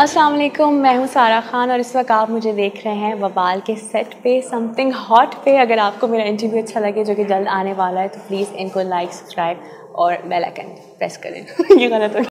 अस्सलाम वालेकुम, मैं हूँ सारा खान और इस वक्त आप मुझे देख रहे हैं वबाल के सेट पे समथिंग हॉट पे। अगर आपको मेरा इंटरव्यू अच्छा लगे जो कि जल्द आने वाला है तो प्लीज़ इनको लाइक, सब्सक्राइब और बेल आइकन प्रेस करें। ये गलत हो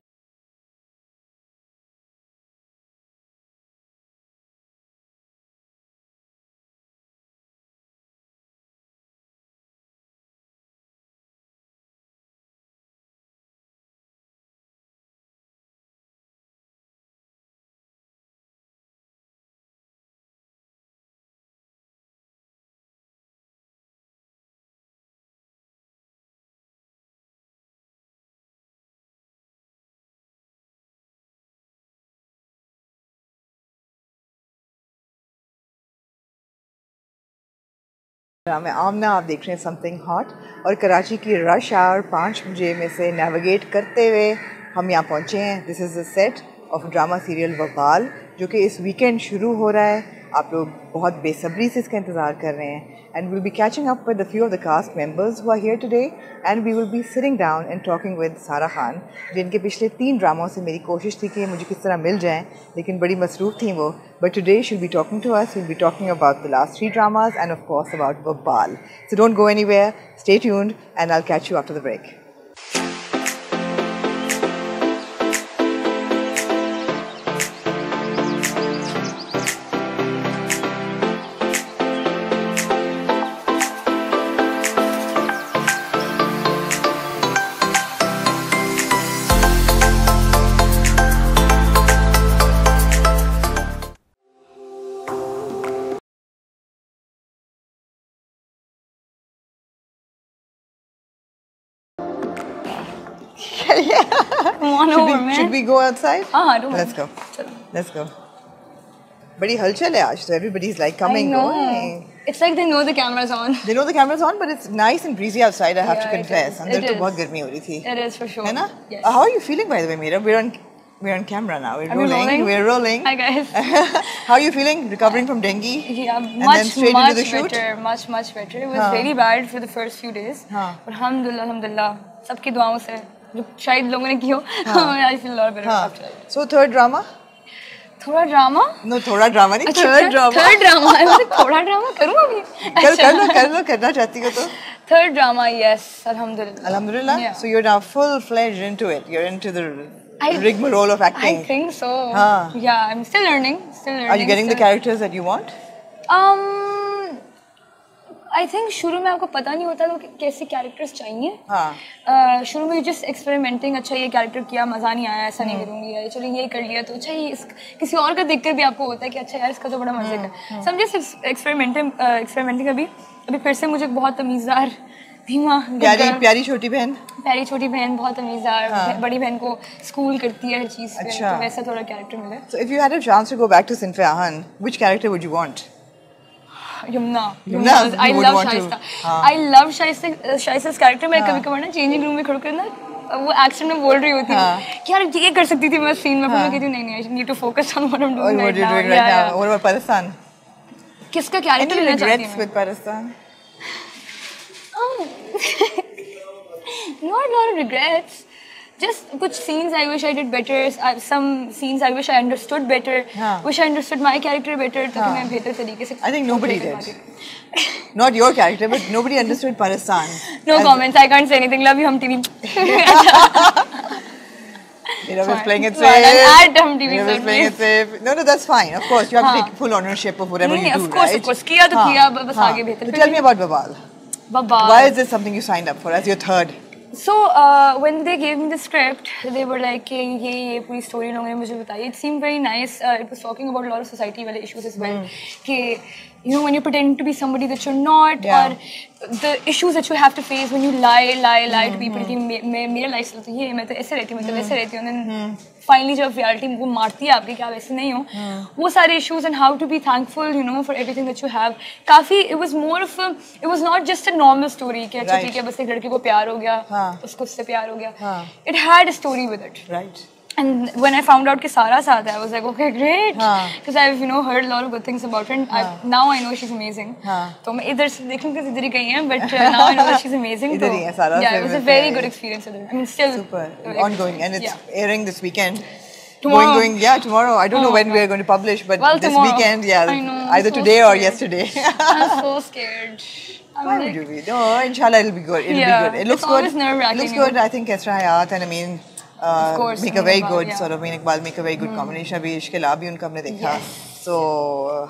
मैं आमना, आप देख रहे हैं समथिंग हॉट और कराची की रश आवर 5 बजे में से नेविगेट करते हुए हम यहाँ पहुँचे हैं। This is the set of drama serial Wabaal जो कि इस वीकेंड शुरू हो रहा है। आप लोग बहुत बेसब्री से इसका इंतज़ार कर रहे हैं and will be catching up with a few of the cast members who are here today and we will be sitting down and talking with Sara Khan, जिनके पिछले 3 ड्रामों से मेरी कोशिश थी कि मुझे किस तरह मिल जाएं, लेकिन बड़ी मसरूफ़ थी वो। But today she will be talking to us, will be talking about the last 3 dramas and of course about Wabaal. So don't go anywhere, stay tuned and I'll catch you after the break. Should we go outside? Let's go. Let's go. बड़ी हलचल है आज, so everybody's like coming, going. It's like they know the camera's on. They know the camera's on, but it's nice and breezy outside. I have to confess. अंदर तो बहुत गर्मी हो रही थी. It is for sure. है ना? Yes. How are you feeling, by the way, Meera? We're on camera now. We're rolling. We're rolling. Hi guys. How are you feeling? Recovering from dengue? Yeah, much better. Much better. It was really bad for the first few days. But alhamdulillah, सबकी दुआओं से जो शायद लोगों ने की हो, I feel a lot better. So third drama? थोड़ा ड्रामा? No, थोड़ा ड्रामा नहीं, third drama. Third drama. मैं थोड़ा ड्रामा करूँ अभी? कर लो, करना चाहती हो तो? Third drama, yes, alhamdulillah. Alhamdulillah. Yeah. So you're now full-fledged into it. You're into the rigmarole of acting. I think so. Yeah, I'm still learning. Are you getting the characters that you want? I think शुरू में आपको पता नहीं होता तो कैसे characters चाहिए। शुरू में जस्ट एक्सपेरिमेंटिंग, अच्छा ये कैरेक्टर किया मज़ा नहीं आया, ऐसा नहीं करूँगी, या चलो ये कर लिया तो अच्छा ये किसी और का देखकर भी आपको होता है कि अच्छा यार इसका तो बड़ा मज़े का। सब जस्ट एक्सपेरिमेंटिंग अभी फिर से मुझे बहुत तमीज़दार धीमा प्यारी छोटी बहन बहुत तमीज़दार, बड़ी बहन को स्कूल करती है हर चीज़ पे, तो वैसा थोड़ा कैरेक्टर मिला। So if you had a chance to go back to Sinf Ahan, which character would you want? Yumna. I love Shaista. I love Shaista's character. मैं कभी कभार ना चेंजिंग रूम में खड़े ना वो एक्शन में बोल रही होती हूँ कि यार ये कर सकती थी मैं सीन में, मैं कहती हूँ नहीं, I need to focus on what I'm doing right now. What about Pakistan? किसका कैरेक्टर लेना चाहती हूँ? Any regrets with Pakistan? Not a lot of regrets. Just कुछ scenes I wish I did better. Some scenes I wish I understood better. Wish I understood my character better. तो मैं बेहतर तरीके से. I think nobody did. Not your character, but nobody understood Pakistan. No comments. I can't say anything. Love you, Hum TV. Mira was playing it safe. At Hum TV. Mira was playing it safe. No, that's fine. Of course, you have to take full ownership of whatever you do, right? Of course. किया तो किया, बस आगे बेहतर. Tell me about वबाल. Why is this something you signed up for as your third? So when they gave me the script, they were like कि ये पूरी story लोगों ने मुझे बताई. It seemed very nice. It was talking about a lot of society वाले issues as well. कि you know when you pretend to be somebody that you're not, or the issues that you have to face when you lie to people कि मेरा life तो ये मैं तो ऐसे रहती हूँ, मैं तो वैसे रहती हूँ, and then finally जब reality वो मारती है आपके कि आप ऐसे नहीं हो, वो सारे issues and how to be thankful, you know, for everything that you have. काफी it was not just a normal story कि अच्छा ठीक है बस एक लड़के को प्यार हो गया, उसको उससे प्यार हो गया. It had a story with it. Right. And when I found out कि सारा साथ है, I was like, okay, great, because I've heard a lot of good things about her. And now I know she's amazing. तो मैं इधर से देखूँ कि इधर ही गई हैं, but now I know that she's amazing. इधर ही है सारा. Yeah, it was a very good experience with her. I mean, still super ongoing, and it's airing this weekend. Tomorrow. Yeah, tomorrow. I don't know when we are going to publish, but Well, this tomorrow. weekend, yeah, I know, either so today or scared. yesterday. I'm so scared. I'm Why would you be? No, inshallah, it'll be good. It'll Yeah, be good. It looks it's good. always nerve-wracking, It looks you know. good. I think Esra Hayat and Amin Of course, make a Amin very Iqbal, good yeah. sort of Amin Iqbal make a very good combination. Abhi Ishq Laa bhi unka humne dekha. So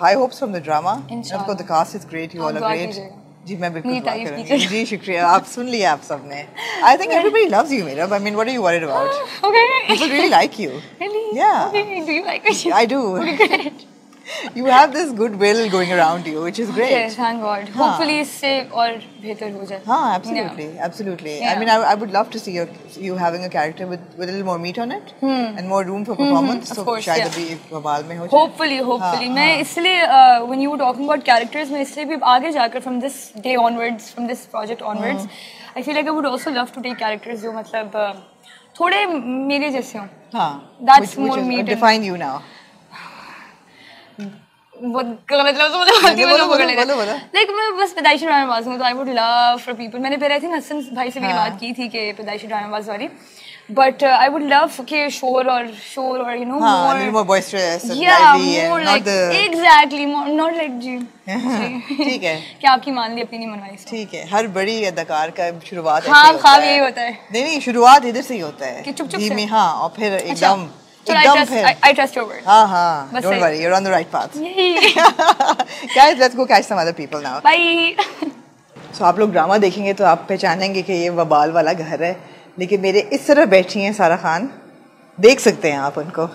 high hopes from the drama. And of course the cast is great. You all are दुआ great. कीजिएगा। जी मैं बिल्कुल मेरी दुआ तारीफ करूंगी कीजिए। जी शुक्रिया आप सुन लिया आप सबने I think everybody loves you Mirab I mean what are you worried about Okay. people really like you Really? Yeah. Okay. Do you like me? I do you have this goodwill going around you which is great Okay, thank God. Hopefully इससे और बेहतर हो जाए. हाँ, absolutely. Yeah. I mean, I would love to see you having a character with a little more meat on it and more room for performance. Of So course, शायद yeah. अभी बवाल में हो जाए. Hopefully. मैं इसलिए when you were talking about characters, मैं इसलिए भी आगे जाकर from this day onwards, from this project onwards, I feel like I would also love to take characters जो मतलब थोड़े मेरे जैसे हों. हाँ. That's which more is, meat. define you now. बहुत गलत लफ्ज़ मुझे आती है बोलो, लोग पकड़ लेते बोलो, बोलो। हैं लाइक मैं बस पैदाइशी ड्रामेबाज हूँ तो I would love for people मैंने पहले आई थिंक हसन भाई से भी बात की थी कि पैदाइशी ड्रामेबाज वाली बट आई वुड लव कि शोर और यू नो हाँ, a little more boisterous and yeah lively more and like not the. exactly more not like जी ठीक है. क्या आपकी मान ली अपनी नहीं मनवाई ठीक है. हर बड़ी अदाकार का शुरुआत ऐसे हाँ ही होता ख्वाब है. यही होता है नहीं शुरुआत इधर से ही होता है. कि चुप-चुप से? धीमी हाँ और फिर एकदम I trust your word हाँ. बस Don't सही. worry, you're on the right path. यही Guys, let's go catch some other people now. bye So आप लोग ड्रामा देखेंगे तो आप पहचानेंगे कि ये वबाल वाला घर है लेकिन मेरे इस तरफ बैठी हैं सारा खान देख सकते हैं आप उनको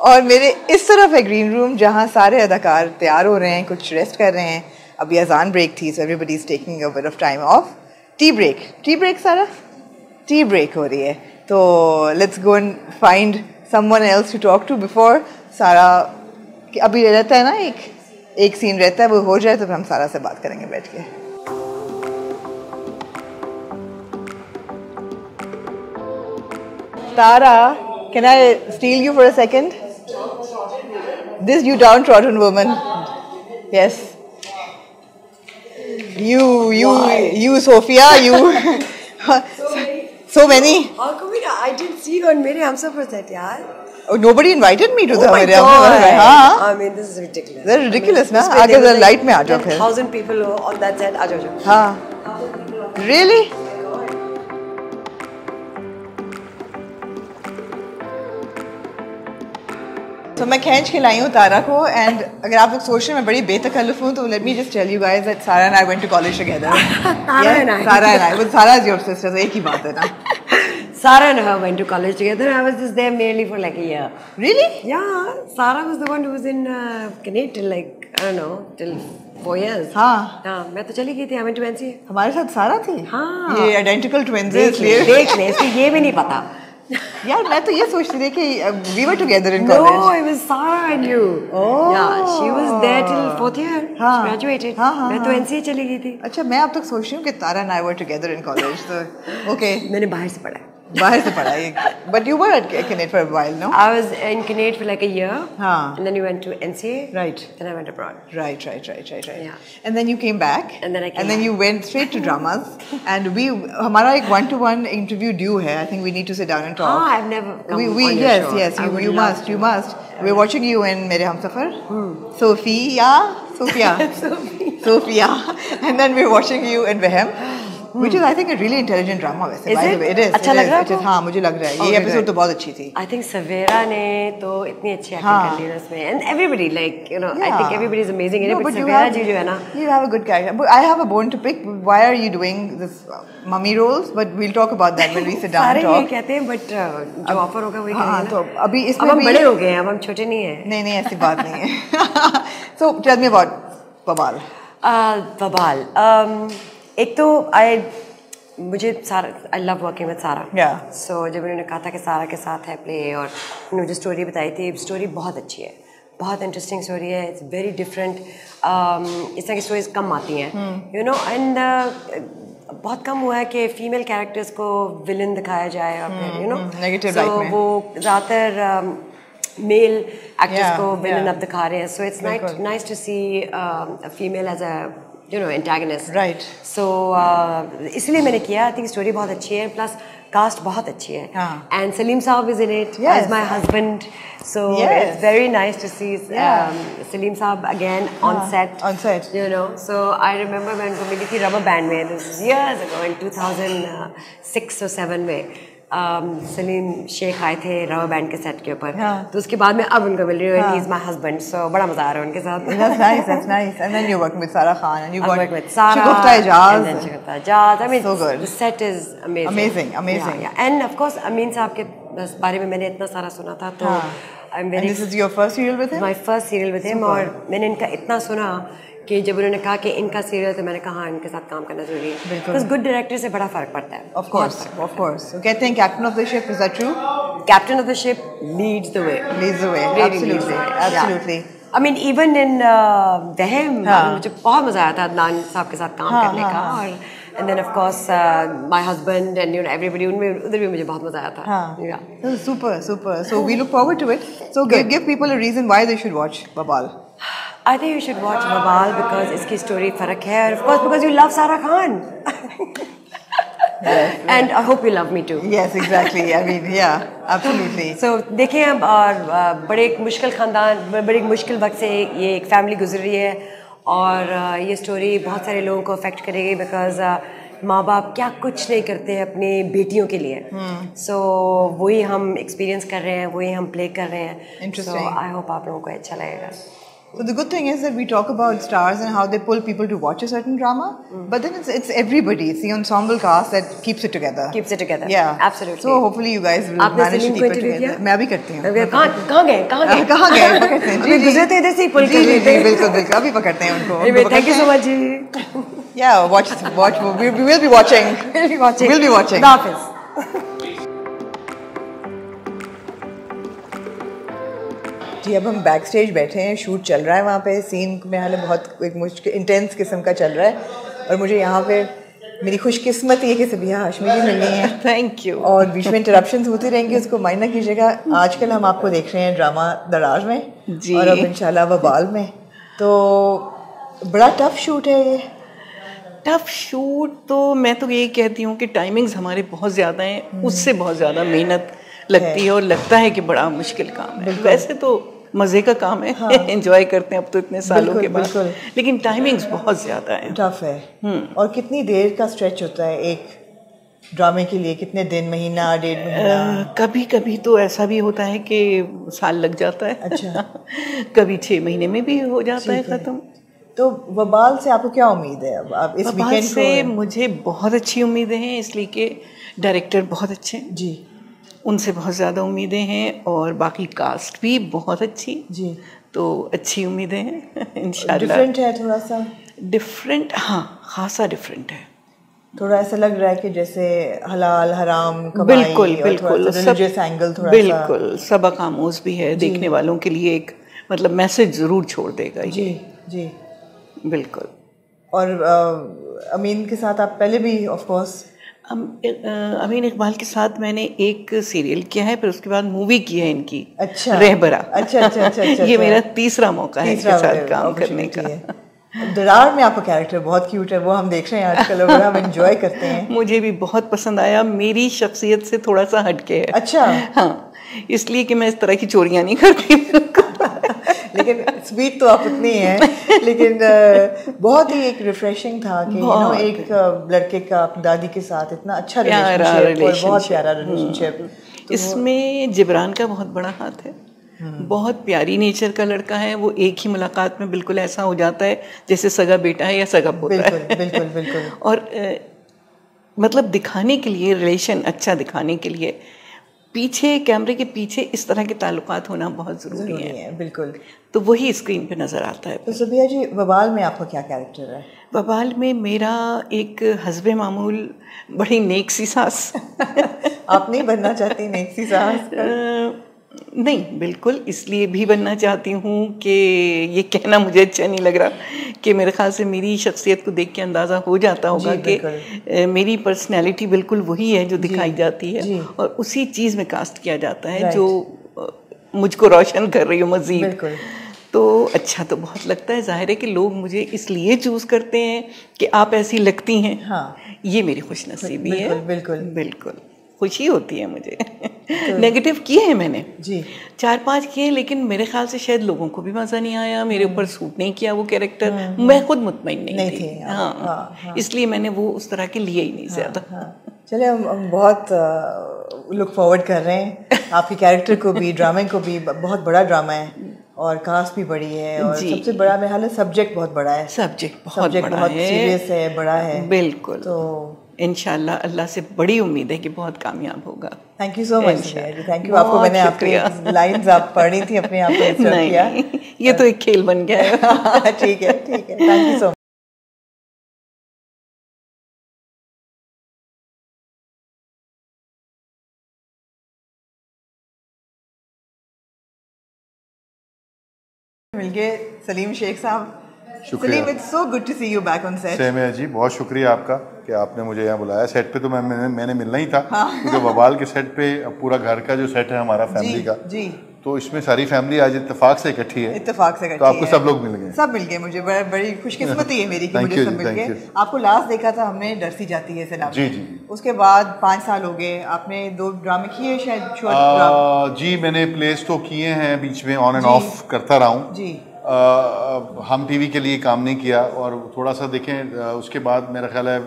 और मेरे इस तरफ है ग्रीन रूम जहाँ सारे अदाकार तैयार हो रहे हैं कुछ रेस्ट कर रहे हैं अभी अजान ब्रेक थी so everybody is taking a bit of time off tea break Sara tea break हो रही है तो let's go and find someone else to talk to before सारा अभी रहता है ना एक सीन रहता है वो हो जाए तो फिर हम सारा से बात करेंगे बैठ के Tara, can I steal you for a second? This you downtrodden woman. Yes. You Sophia, you. So many. How come I didn't see you on Mere Humsafar set, yaar? Oh, nobody invited me to the my Mere God. Humsafar set. हाँ. I mean, this is ridiculous. That's ridiculous, ना? इसमें आगे there was जरा light में आ जाओ फिर. 10,000 people on that set. आ जाओ. हाँ. Really? तो मैं खींच के लाई हूँ तारा को एंड अगर आप लोग सोच रहे हैं मैं बड़ी बेतकल्लुफ़ हूँ तो let me just tell you guys that Sara and I went to college together Tara and I. Sara is your sister एक ही बात है ना Sarah and her went to college together. I was just there merely for like a year. Really? Yeah, Sarah was the one who was in Canadian till like, I don't know, till 4 years. हाँ. हाँ, मैं तो चली गई थी. I went to NCA. हमारे साथ सारा थी हाँ. ये आइडेंटिकल ट्विंस देख ले इसको ये भी नहीं पता. यार मैं तो ये सोचती थी कि we were together in No, college it was Sarah and you. Oh. Yeah, she was there till 4th year. हाँ. She graduated. हाँ. मैं तो NCA चली गई थी. अच्छा मैं अब तक सोच रही हूँ कि Tara and I were together in college तो ओके मैंने बाहर से पढ़ा. बाहर से पढ़ा but you were at Kinnaid for a while no I was in Kinnaid for like a year. हाँ. And then you went to NCA. Right. Then I went abroad. Right. Yeah. And then you came back. And then I came And then back. you went straight to dramas. And हमारा एक 1-to-1 interview due है. I think we need to sit down and talk. Ah, I've never come on your yes, show. yes. I would You love to. must. We're watching you in Mere Humsafar. Sophia. Sophia. And then we're watching you in Vehem. Which is I think a really intelligent drama वैसे. Is By the it? way, it is. अच्छा it लग is, रहा it is. आपको? हाँ मुझे लग रहा है. ये Okay, episode good. तो बहुत अच्छी थी. I think Savera ने तो इतनी अच्छी एक्टिंग हाँ. कर ली ना इसमें. And everybody like, you know, I Yeah. think everybody is amazing in it. No, But you Savera have- जी जो है ना. You have a good character. But I have a bone to pick. Why are you doing this mummy roles? But we'll talk about that when we sit down सारे and ये talk. कहते हैं but जो offer होगा वही हाँ करेंगे तो ना. अभी अब इसमें हम भी बड़े हो गए हैं. अब हम छोटे नहीं हैं. नहीं ऐसी बात नहीं है. So tell me about Babal. Babal. एक तो मुझे सारा आई लव वर्किंग विद सारा. सो जब उन्होंने कहा था कि सारा के साथ है प्ले और उन्होंने मुझे स्टोरी बताई थी. स्टोरी बहुत अच्छी है. बहुत इंटरेस्टिंग स्टोरी है. It's very different. इस तरह की स्टोरीज कम आती हैं यू नो. एंड बहुत कम हुआ है कि फीमेल कैरेक्टर्स को विलन दिखाया जाए और फिर यू नो नेगेटिव लाइट में वो ज़्यादातर मेल एक्टर्स को विलन अब दिखा रहे हैं. So it's nice to see a female as a you know, antagonist. Right. So इसलिए मैंने किया. I think स्टोरी बहुत अच्छी है, प्लस कास्ट बहुत अच्छी है. And Salim Saab is in it as my husband. So it's very nice to see Salim Saab again on set. On set. You know, so I remember when I मिली थी Rubber Band में, this was years ago in 2006 or 7 में. सलीम शेख आए थे rubber band के set के ऊपर. तो उसके बाद मैं अब उनको मिल रही हूँ. He is my husband, so बड़ा मजा आ रहा है उनके साथ. That's nice, that's nice. And then you work with Sara Khan and you work with Sara. Shagufta Ijaz. And then Shagufta Ijaz. I mean, so good. The set is amazing. Amazing, amazing. Yeah. And of course, अमीन साहब के बारे में मैंने इतना सारा सुना था, तो I'm very. And this is your first serial with him? My first serial with him. और मैंने इनका इतना सुना कि जब उन्होंने कहा कि इनका सीरियल, तो मैंने कहा इनके साथ काम करना जरूरी है. बिकॉज़ गुड डायरेक्टर से बड़ा फर्क पड़ता है. Of course, of course. So कहते हैं captain of the ship, is that true? Captain of the ship leads the way. Leads the way. Really Absolutely, absolutely. Yeah. I mean, even in वहम मुझे बहुत मजा आया था अदनान साहब के साथ काम करने का. और and then of course my husband and you know everybody, उनमें उधर भी मुझे बहुत मजा आया था. Yeah. Super, super. So we look forward to it. So give people a reason why they should watch Vabaal. I think you should watch Vabaal because इसकी story फर्क है, और of course because you love Sara Khan. And I hope you love me too. Yes, exactly. I mean, yeah, absolutely. So देखें अब, और बड़े एक मुश्किल खानदान, बड़े एक मुश्किल वक्त से ये एक फैमिली गुजर रही है, और ये स्टोरी बहुत सारे लोगों को अफेक्ट करेगी बिकॉज माँ बाप क्या कुछ नहीं करते हैं अपनी बेटियों के लिए. सो वही हम एक्सपीरियंस कर रहे हैं, वही हम प्ले कर रहे हैं. Interesting. So I hope आप लोगों को अच्छा लगेगा. So the good thing is that we talk about stars and how they pull people to watch a certain drama, but then it's everybody. It's the ensemble cast that keeps it together. Keeps it together. Yeah, absolutely. So hopefully you guys will manage to keep it together. मैं अभी करती हूँ. कहाँ गए? पकड़ते हैं. जी गुजरते इधर से पुल कर लेते हैं. बिल्कुल अभी पकड़ते हैं उनको. Thank you so much ji. Yeah, watch. We will be watching. We'll be watching. Hafiz. जी अब हम बैक स्टेज बैठे हैं, शूट चल रहा है वहाँ पे. सीन में हाल बहुत एक मुश्किल इंटेंस किस्म का चल रहा है, और मुझे यहाँ पे मेरी खुशकिस्मती है कि सबिहा हाशमी जी मिल गई हैं. Thank you. और बीच में इंटरप्शंस होती रहेंगी, उसको माइंड ना कीजिएगा. आजकल हम आपको देख रहे हैं ड्रामा दराज में जी, और अब इंशाल्लाह वबाल में. तो बड़ा टफ शूट है ये. टफ शूट तो मैं तो यही कहती हूँ कि टाइमिंग्स हमारे बहुत ज़्यादा हैं, उससे बहुत ज़्यादा मेहनत लगती है, और लगता है कि बड़ा मुश्किल काम है. वैसे तो मज़े का काम है, एंजॉय करते हैं अब तो इतने सालों के बाद, लेकिन टाइमिंग्स बहुत ज़्यादा है, टफ है. और कितनी देर का स्ट्रेच होता है एक ड्रामे के लिए? कितने दिन, महीना, 1.5 महीना? कभी कभी तो ऐसा भी होता है कि साल लग जाता है. अच्छा. कभी 6 महीने में भी हो जाता है ख़त्म. तो वबाल से आपको क्या उम्मीद है? अब आप इस वीकेंड से मुझे बहुत अच्छी उम्मीदें हैं, इसलिए कि डायरेक्टर बहुत अच्छे हैं जी, उनसे बहुत ज़्यादा उम्मीदें हैं, और बाकी कास्ट भी बहुत अच्छी जी, तो अच्छी उम्मीदें हैं इंशाल्लाह. डिफरेंट है थोड़ा सा? डिफरेंट, हाँ खासा डिफरेंट है. थोड़ा ऐसा लग रहा है कि जैसे हलाल हराम कमाई, बिल्कुल रिलीजियस एंगल थोड़ा बिल्कुल सबक आमोज भी है, देखने वालों के लिए एक मतलब मैसेज ज़रूर छोड़ देगा जी जी बिल्कुल. और अमीन के साथ आप पहले भी ऑफ कोर्स? अमीन इकबाल के साथ मैंने एक सीरियल किया है, फिर उसके बाद मूवी की है इनकी. अच्छा. रहबरा. अच्छा. ये मेरा तीसरा मौका है इनके साथ काम करने का. दरार में आपका कैरेक्टर बहुत क्यूट है, वो हम देख रहे हैं आजकल और हम एंजॉय करते हैं. मुझे भी बहुत पसंद आया, मेरी शख्सियत से थोड़ा सा हटके है. अच्छा. हाँ, इसलिए कि मैं इस तरह की चोरियां नहीं करती. लेकिन स्वीट तो आप उतनी हैं, लेकिन बहुत ही एक रिफ्रेशिंग था कि एक लड़के का अपनी दादी के साथ इतना अच्छा रिलेशनशिप, बहुत प्यारा रिलेशनशिप. इसमें जिब्रान का बहुत बड़ा हाथ है. बहुत प्यारी नेचर का लड़का है वो. एक ही मुलाकात में बिल्कुल ऐसा हो जाता है जैसे सगा बेटा है या सगा पोता है. बिल्कुल. और मतलब दिखाने के लिए, रिलेशन अच्छा दिखाने के लिए पीछे, कैमरे के पीछे इस तरह के ताल्लुकात होना बहुत ज़रूरी है. बिल्कुल. तो वही स्क्रीन पे नज़र आता है. तो सबिया जी, वबाल में आपका क्या कैरेक्टर है? वबाल में मेरा एक हस्बे मामूल बड़ी नेक सी सास. आप नहीं बनना चाहती नेक सी सास? नहीं, बिल्कुल इसलिए भी बनना चाहती हूँ कि ये कहना मुझे अच्छा नहीं लग रहा कि मेरे ख्याल से मेरी शख्सियत को देख के अंदाज़ा हो जाता होगा कि मेरी पर्सनैलिटी बिल्कुल वही है जो दिखाई जाती है, और उसी चीज़ में कास्ट किया जाता है जो मुझको रोशन कर रही हो मज़ीद. तो अच्छा तो बहुत लगता है। जाहिर है कि लोग मुझे इसलिए चूज़ करते हैं कि आप ऐसी लगती हैं। हाँ, ये मेरी खुशनसीबी है। बिल्कुल बिल्कुल बिल्कुल खुशी होती है मुझे। नेगेटिव किए हैं मैंने जी, 4-5 किए, लेकिन मेरे ख्याल से शायद लोगों को भी मज़ा नहीं आया, मेरे ऊपर सूट नहीं किया वो कैरेक्टर। मैं खुद मुतमईन नहीं थी। हाँ, इसलिए मैंने वो उस तरह के लिए ही नहीं ज़्यादा। चले हम बहुत लुक फॉरवर्ड कर रहे हैं आपके कैरेक्टर को भी, ड्रामे को भी। बहुत बड़ा ड्रामा है और कास्ट भी बड़ी है, और सबसे बड़ा मेरे ख्याल है सब्जेक्ट बहुत बड़ा है। सब्जेक्ट बहुत सीरियस है, बड़ा है। बिल्कुल। तो इंशाल्लाह अल्लाह से बड़ी उम्मीद है कि बहुत कामियाब होगा। Thank you so much. Thank you आपको। मैंने आपकी लाइंस आप पढ़ी थी, अपने आप को इंसर्ट किया। ये तो एक खेल बन गया है। ठीक है, ठीक है। Thank you so much. मिल गए सलीम शेख साहब। शुक्रिया। Salim, it's so good to see you back on set. Same है जी, बहुत शुक्रिया आपका कि आपने मुझे यहाँ बुलाया। सेट पे तो मैंने मिलना ही था, क्योंकि वबाल के सेट पे पूरा घर का जो सेट है हमारा फैमिली का जी, तो इसमें सारी फैमिली आज इत्तेफाक से इकट्ठी है। इत्तेफाक से तो आपको सब लोग मिल गए। सब मिल गए मुझे। बड़ी खुशकिस्मती है मेरी कि मुझे सब मिल गए। आपको लास्ट देखा था हमने डरसी जाती है सलाम। जी जी। उसके बाद 5 साल हो गए, आपने 2 ड्रामे किए शायद। जी, मैंने प्लेस तो किए हैं बीच में, ऑन एंड ऑफ करता रहा हूँ जी। हम टीवी के लिए काम नहीं किया, और थोड़ा सा देखें उसके बाद मेरा ख्याल है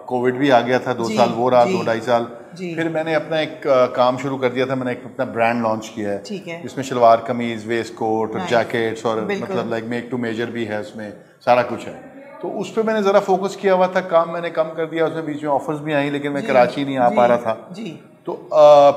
कोविड भी आ गया था। 2 साल वो रहा, 2-2.5 साल। फिर मैंने अपना एक काम शुरू कर दिया था। मैंने एक अपना ब्रांड लॉन्च किया है, ठीक है, जिसमें शलवार कमीज, वेस्ट कोट और जैकेट्स और मतलब लाइक मेक टू मेजर भी है, उसमें सारा कुछ है। तो उस पर मैंने ज़रा फोकस किया हुआ था। काम मैंने कम कर दिया, उसमें बीच में ऑफर्स भी आई, लेकिन मैं कराची नहीं आ पा रहा था जी। तो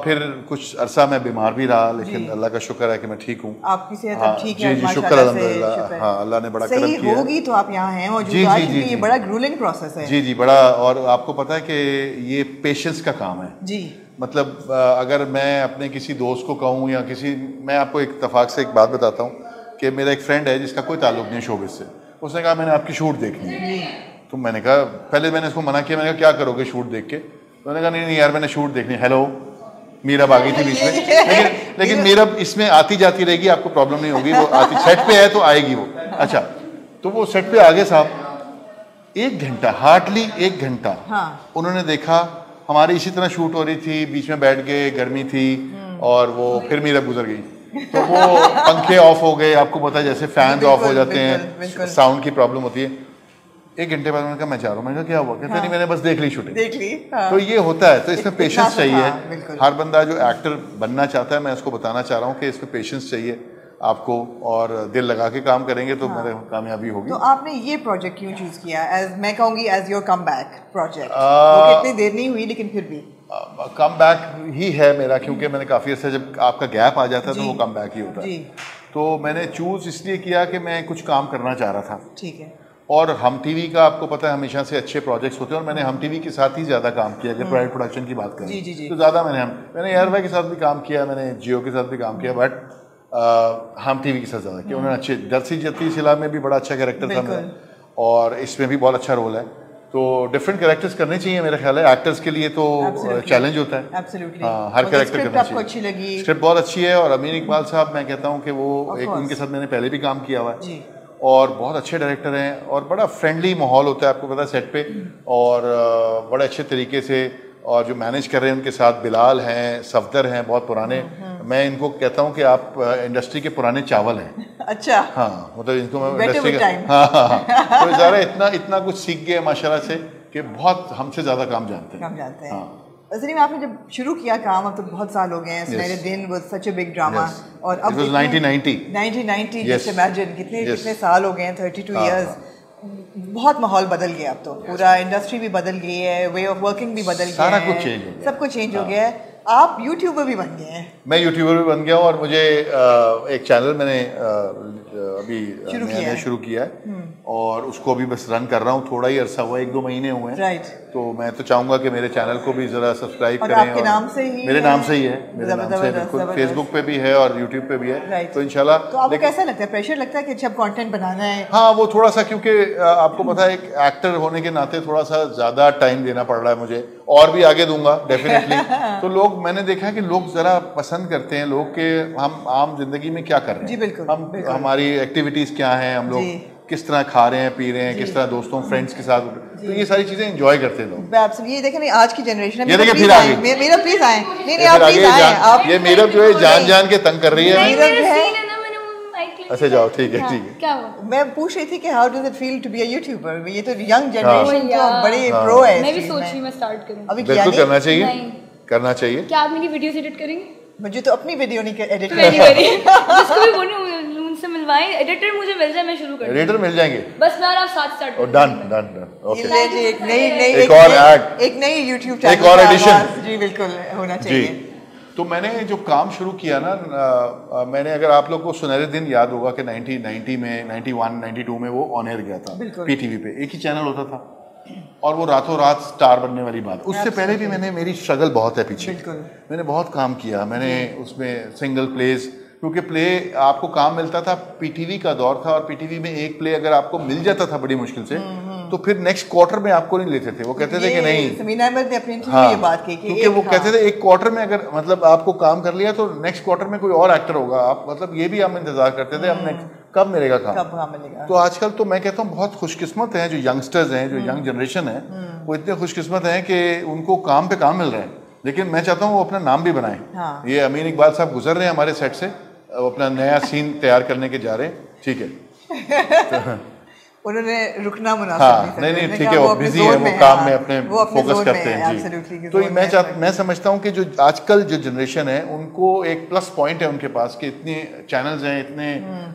फिर कुछ अरसा मैं बीमार भी रहा, लेकिन अल्लाह का शुक्र है कि मैं ठीक हूँ। आपकी सेहत ठीक है? जी, शुक्र अल्हम्दुलिल्लाह। हाँ, अल्लाह ने बड़ा करम किया। होगी तो आप यहाँ हैं और जी, ये बड़ा ग्रूलिंग प्रोसेस है। जी जी, बड़ा। और आपको पता है कि ये पेशेंस का काम है जी। मतलब अगर मैं अपने किसी दोस्त को कहूँ या मैं आपको एक इत्तेफाक से एक बात बताता हूँ कि मेरा एक फ्रेंड है जिसका कोई ताल्लुक नहीं शोबिस से। उसने कहा मैंने आपकी शूट देखनी है। तो मैंने कहा, पहले मैंने इसको मना किया, मैंने कहा क्या करोगे शूट देख के? तो मैंने कहा नहीं यार, मैंने शूट देखनी। हेलो, मीरब आ गई थी बीच में, लेकिन मीरब इसमें आती जाती रहेगी, आपको प्रॉब्लम नहीं होगी। वो आती सेट पे है तो आएगी वो। अच्छा, तो वो सेट पे आ गए साहब। 1 घंटा, हार्डली 1 घंटा उन्होंने देखा। हमारी इसी तरह शूट हो रही थी, बीच में बैठ गए, गर्मी थी, और वो फिर मीरब गुजर गई। तो वो पंखे ऑफ हो गए, आपको पता है जैसे फैंस ऑफ हो जाते हैं, साउंड की प्रॉब्लम होती है। 1 घंटे बाद उन्होंने कहा मैं जा रहा हूँ। मैंने कहा क्या हुआ? कहते नहीं, मैंने बस देख ली शूटिंग। देख ली। तो ये होता है, तो इसमें पेशेंस चाहिए। हर बंदा जो एक्टर बनना चाहता है, मैं उसको बताना चाह रहा हूँ कि इसमें पेशेंस चाहिए आपको, और दिल लगा के काम करेंगे तो मेरे कामयाबी होगी। तो आपने ये प्रोजेक्ट क्यों चूज किया? मैं कहूँगी एज योर कमबैक प्रोजेक्ट। वो कितनी देर नहीं हुई, लेकिन फिर भी कम बैक ही है मेरा, क्योंकि मैंने काफ़ी अर्सा, जब आपका गैप आ जाता है तो वो कम बैक ही होता है। तो मैंने चूज इसलिए किया कि मैं कुछ काम करना चाह रहा था। ठीक है। और हम टीवी का आपको पता है हमेशा से अच्छे प्रोजेक्ट्स होते हैं, और मैंने हम टीवी के साथ ही ज़्यादा काम किया। अगर प्राइवेट प्रोडक्शन की बात करें तो ज़्यादा मैंने एयर भाई के साथ भी काम किया, मैंने जियो के साथ भी काम किया, बट हम टीवी के साथ ज़्यादा किया। उन्होंने अच्छे दरसी जती सिला में भी बड़ा अच्छा कैरेक्टर था मेरा, और इसमें भी बहुत अच्छा रोल है। तो डिफरेंट कैरेक्टर्स करने चाहिए मेरा ख्याल है। एक्टर्स के लिए तो चैलेंज होता है। हाँ, हर कैरेक्टर करना चाहिए। अच्छी लगी, स्क्रिप्ट बहुत अच्छी है, और अमीन इकबाल साहब, मैं कहता हूँ कि वो एक, उनके साथ मैंने पहले भी काम किया हुआ है, और बहुत अच्छे डायरेक्टर हैं, और बड़ा फ्रेंडली माहौल होता है, आपको पता है सेट पे, और बड़े अच्छे तरीके से। और जो मैनेज कर रहे हैं उनके साथ बिलाल हैं, सफदर हैं, बहुत पुराने। मैं इनको कहता हूँ कि आप इंडस्ट्री के पुराने चावल हैं। अच्छा। हाँ, मतलब इनको मैं इंडस्ट्री का हाँ तो ज़रा इतना कुछ सीख गए माशाल्लाह से, कि बहुत हमसे ज़्यादा काम जानते हैं। सलीम, आपने जब शुरू किया काम, अब तो बहुत साल हो गए हैं। सुनहरे दिन was such a big drama, और अब 1990 जस्ट इमेजिन कितने साल हो गए हैं, 32 इयर्स। बहुत माहौल बदल गया, अब तो पूरा इंडस्ट्री भी बदल गई है, वे ऑफ वर्किंग भी बदल गया है, सारा कुछ चेंज हो गया, सब कुछ चेंज हो गया है। आप यूट्यूबर भी बन गए हैं। मैं यूट्यूबर भी बन गया हूँ, और मुझे एक चैनल मैंने अभी शुरू किया है, और उसको अभी बस रन कर रहा हूँ। थोड़ा ही अरसा हुआ, 1-2 महीने हुए हैं। राइट। तो मैं तो चाहूँगा कि मेरे चैनल को भी ज़रा सब्सक्राइब करें। आपके नाम से ही मेरे नाम से ही है, मेरे नाम से बिल्कुल, फेसबुक पे भी है और यूट्यूब पे भी है। तो इंशाल्लाह। तो आपको कैसा लगता है, प्रेशर लगता है कि अच्छा कंटेंट बनाना है? हाँ, वो थोड़ा सा, क्योंकि आपको पता है एक एक्टर होने के नाते थोड़ा सा ज़्यादा टाइम देना पड़ रहा है मुझे, और भी आगे दूंगा डेफिनेटली। तो लोग, मैंने देखा है कि लोग ज़रा पसंद करते हैं लोग के हम आम जिंदगी में क्या कर रहे हैं। जी बिल्कुल, हमारी एक्टिविटीज़ क्या हैं, हम लोग किस तरह खा रहे हैं, पी रहे हैं, किस तरह दोस्तों फ्रेंड्स के साथ, तो ये सारी चीजें एंजॉय करते हैं लोग। आप ये देखें नहीं, आज की जनरेशन ये देखिए फिर आगे मेरा प्लीज आए, नहीं आप प्लीज आए। आप ये मेरा जो है जान के तंग कर रही है। अच्छा जाओ, ठीक है ठीक है। क्या हुआ? मैं पूछ रही थी कि how does it feel to be a YouTuber? ये तो यंग जनरेशन तो बड़े प्रो है। मैं भी सोच रही हूँ मैं स्टार्ट करूँ। अभी बिल्कुल करना चाहिए, करना चाहिए। क्या आप मेरी वीडियोस एडिट करेंगे? मुझे तो अपनी वीडियो नहीं एडिट जिसको भी बोलूं उनसे मिलवाएं, एडिटर मुझे मिल जाए मैं शुरू कर दूं। एडिटर मिल जाएंगे बस मैं और आप साथ स्टार्ट और डन डन डन। ओके, एक नई एक और एक नई यूट्यूब चैनल, एक और एडिशन। जी बिल्कुल होना चाहिए। तो मैंने जो काम शुरू किया ना, मैंने, अगर आप लोग को सुनहरे दिन याद होगा कि 1990 में, 91, 92 में वो ऑन एयर गया था पीटीवी पे, एक ही चैनल होता था और वो रातों रात स्टार बनने वाली बात। उससे पहले भी मैंने, मेरी स्ट्रगल बहुत है पीछे, मैंने बहुत काम किया। मैंने उसमें सिंगल प्लेस, क्योंकि प्ले आपको काम मिलता था, पीटीवी का दौर था और पीटीवी में एक प्ले अगर आपको मिल जाता था बड़ी मुश्किल से, तो फिर नेक्स्ट क्वार्टर में आपको नहीं लेते थे। वो कहते थे कि नहीं, समीना अहमद ने अपनी इंटरव्यू में ये बात की क्योंकि वो कहते थे एक क्वार्टर में अगर मतलब आपको काम कर लिया तो नेक्स्ट क्वार्टर में कोई और एक्टर होगा। आप मतलब ये भी हम इंतजार करते थे हमने कब मिलेगा काम, कब काम मिलेगा। तो आजकल तो मैं कहता हूँ बहुत खुशकिस्मत हैं जो यंगस्टर्स हैं, जो यंग जनरेशन है, वो इतने खुशकिस्मत हैं कि उनको काम पे काम मिल रहा है। लेकिन मैं चाहता हूँ वो अपना नाम भी बनाएं। ये अमीन इकबाल साहब गुजर रहे हैं हमारे सेट से, अपना नया सीन तैयार करने के जा रहे हैं, ठीक है। उन्होंने रुकना मुनासिब नहीं ठीक है, वो बिजी है, वो काम में अपने फोकस करते हैं जी। तो मैं समझता हूँ कि जो आजकल जो जनरेशन है उनको एक प्लस पॉइंट है उनके पास कि इतने चैनल्स हैं, इतने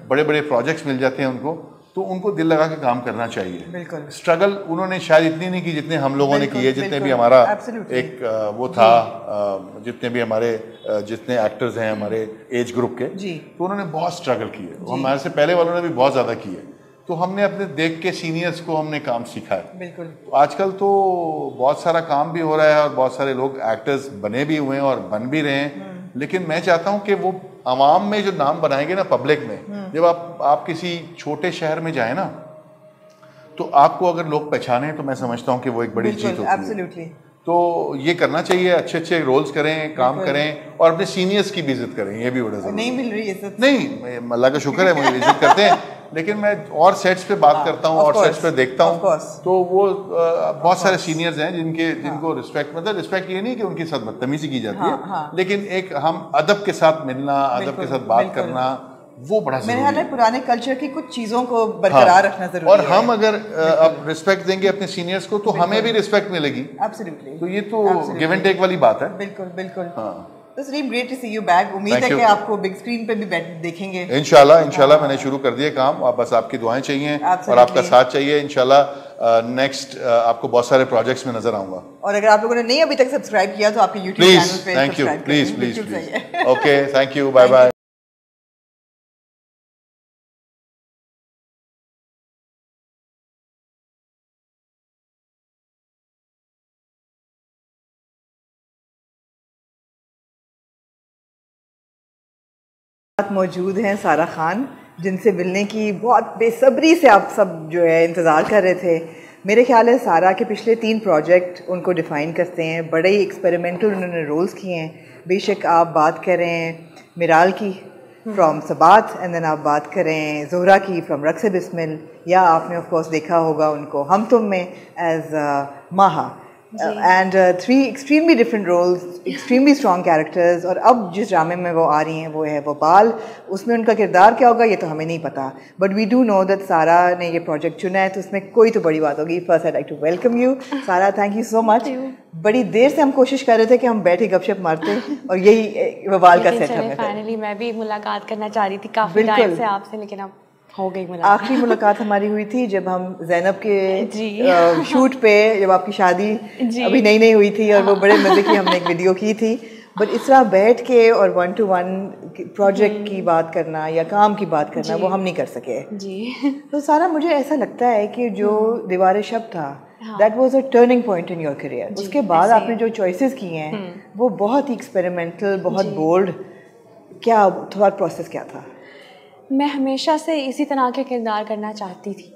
बड़े बड़े प्रोजेक्ट्स मिल जाते हैं उनको, तो उनको दिल लगा के काम करना चाहिए। बिल्कुल। स्ट्रगल उन्होंने शायद इतनी नहीं की जितने हम लोगों ने किए, जितने भी हमारा एक वो था, जितने भी हमारे जितने एक्टर्स हैं हमारे एज ग्रुप के, तो उन्होंने बहुत स्ट्रगल किए। हमारे से पहले वालों ने भी बहुत ज़्यादा किए, तो हमने अपने देख के सीनियर्स को हमने काम सीखा है। बिल्कुल। आजकल तो बहुत सारा काम भी हो रहा है और बहुत सारे लोग एक्टर्स बने भी हुए हैं और बन भी रहे हैं, लेकिन मैं चाहता हूं कि वो आवाम में जो नाम बनाएंगे ना, पब्लिक में, जब आप किसी छोटे शहर में जाए ना, तो आपको अगर लोग पहचाने तो मैं समझता हूँ कि वो एक बड़ी जीत होती है। तो ये करना चाहिए, अच्छे अच्छे रोल्स करें, काम करें और अपने सीनियर्स की भी इज्जत करें। ये भी बड़ा जरूरी। नहीं मिल रही इज्जत? नहीं, अल्लाह का शुक्र है मुझे इज्जत करते हैं, लेकिन मैं और सेट्स पे बात करता हूँ और सेट्स पे देखता हूँ, तो वो बहुत सारे सीनियर्स हैं जिनको रिस्पेक्ट, मतलब रिस्पेक्ट ये नहीं कि उनके साथ बदतमीजी की जाती है, लेकिन एक हम अदब के साथ मिलना, अदब के साथ बात करना, वो बड़ा मेरे ख्याल है पुराने कल्चर की कुछ चीज़ों को बरकरार रखना जरूरी है। और हम अगर अब रिस्पेक्ट देंगे अपने सीनियर्स को तो हमें भी रिस्पेक्ट मिलेगी। एब्सोल्युटली। तो ये तो गिव एंड टेक वाली बात है। बिल्कुल बिल्कुल। तो Saleem, great to see you back. उम्मीद है कि आपको बिग स्क्रीन पे भी देखेंगे इंशाल्लाह। मैंने शुरू कर दिया काम, आप बस आपकी दुआएं चाहिए और आपका साथ चाहिए। इंशाल्लाह नेक्स्ट आपको बहुत सारे प्रोजेक्ट्स में नजर आऊंगा। और अगर आप लोगों ने नहीं अभी तक सब्सक्राइब किया तो आपके यूट्यूब चैनल पे thank you, please. Okay, thank you, bye bye. मौजूद हैं सारा खान, जिनसे मिलने की बहुत बेसब्री से आप सब जो है इंतज़ार कर रहे थे। मेरे ख्याल है सारा के पिछले 3 प्रोजेक्ट उनको डिफ़ाइन करते हैं। बड़े ही एक्सपेरिमेंटल उन्होंने रोल्स किए हैं। बेशक आप बात करें मिराल की फ्रॉम सबात, एंड देन आप बात करें ज़ोहरा की फ्रॉम रक्स बिस्मिल, या आपने ऑफ कोर्स देखा होगा उनको हम तुम में as Maha, and 3 extremely different roles, extremely strong characters. और अब जिस ड्रामे में वो आ रही हैं वो है वबाल। उसमें उनका किरदार क्या होगा ये तो हमें नहीं पता, but we do know that Sara ने ये प्रोजेक्ट चुना है, तो उसमें कोई तो बड़ी बात होगी। First I like to welcome you Sara, thank you so much. बड़ी देर से हम कोशिश कर रहे थे कि हम बैठे गपशप मारते और यही वबाल का सेट हमें। फाइनली मैं भी मुलाकात करना चाह रही थी काफ़ी टाइम से आपसे, लेकिन अब हो गई मुलाकात। आखिरी मुलाकात हमारी हुई थी जब हम ज़ैनब के शूट पे, जब आपकी शादी अभी नई हुई थी, और वो बड़े मज़े की हमने एक वीडियो की थी। बट इस तरह बैठ के और 1-to-1 प्रोजेक्ट की बात करना या काम की बात करना वो हम नहीं कर सके जी। तो सारा मुझे ऐसा लगता है कि जो दीवार शब था that was a turning point in your career. उसके बाद आपने जो चॉइसेस की हैं वो बहुत ही एक्सपेरिमेंटल, बहुत बोल्ड। क्या थोड़ा प्रोसेस क्या था? मैं हमेशा से इसी तरह के किरदार करना चाहती थी,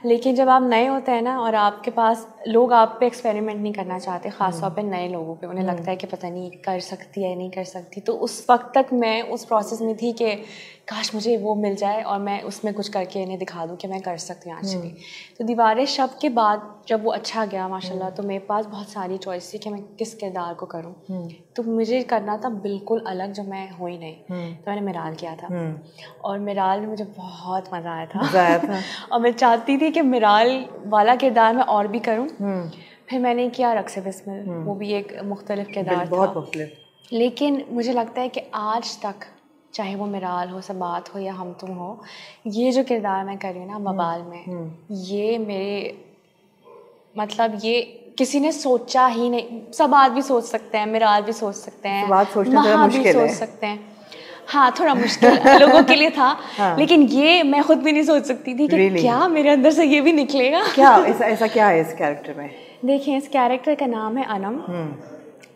लेकिन जब आप नए होते हैं ना और आपके पास लोग आप पे एक्सपेरिमेंट नहीं करना चाहते, ख़ास तौर पे नए लोगों पे, उन्हें लगता है कि पता नहीं कर सकती है नहीं कर सकती, तो उस वक्त तक मैं उस प्रोसेस में थी कि काश मुझे वो मिल जाए और मैं उसमें कुछ करके इन्हें दिखा दूँ कि मैं कर सकती हूँ एक्चुअली। तो दीवारें शब के बाद जब वो अच्छा गया माशाल्लाह, तो मेरे पास बहुत सारी चॉइस थी कि मैं किस किरदार को करूँ। तो मुझे करना था बिल्कुल अलग, जो मैं हो ही नहीं। तो मैंने मिराल किया था और मिराल में मुझे बहुत मज़ा आया था और मैं चाहती थी कि मिराल वाला किरदार मैं और भी करूँ। फिर मैंने किया रक्स बिस्मिल, वो भी एक मुख्तलिफ किरदार था, बहुत मुख्तलिफ। लेकिन मुझे लगता है कि आज तक चाहे वो मिराल हो, सबात हो या हम तुम हो, ये जो किरदार मैं कर रही हूँ ना वबाल में, ये मेरे मतलब ये किसी ने सोचा ही नहीं। सबात भी सोच सकते हैं, मिराल भी सोच सकते हैं, महा भी सोच सकते हैं। हाँ, थोड़ा मुश्किल लोगों के लिए था। लेकिन ये मैं खुद भी नहीं सोच सकती थी कि क्या मेरे अंदर से ये भी निकलेगा। क्या ऐसा क्या है इस कैरेक्टर में? देखिए, इस कैरेक्टर का नाम है अनम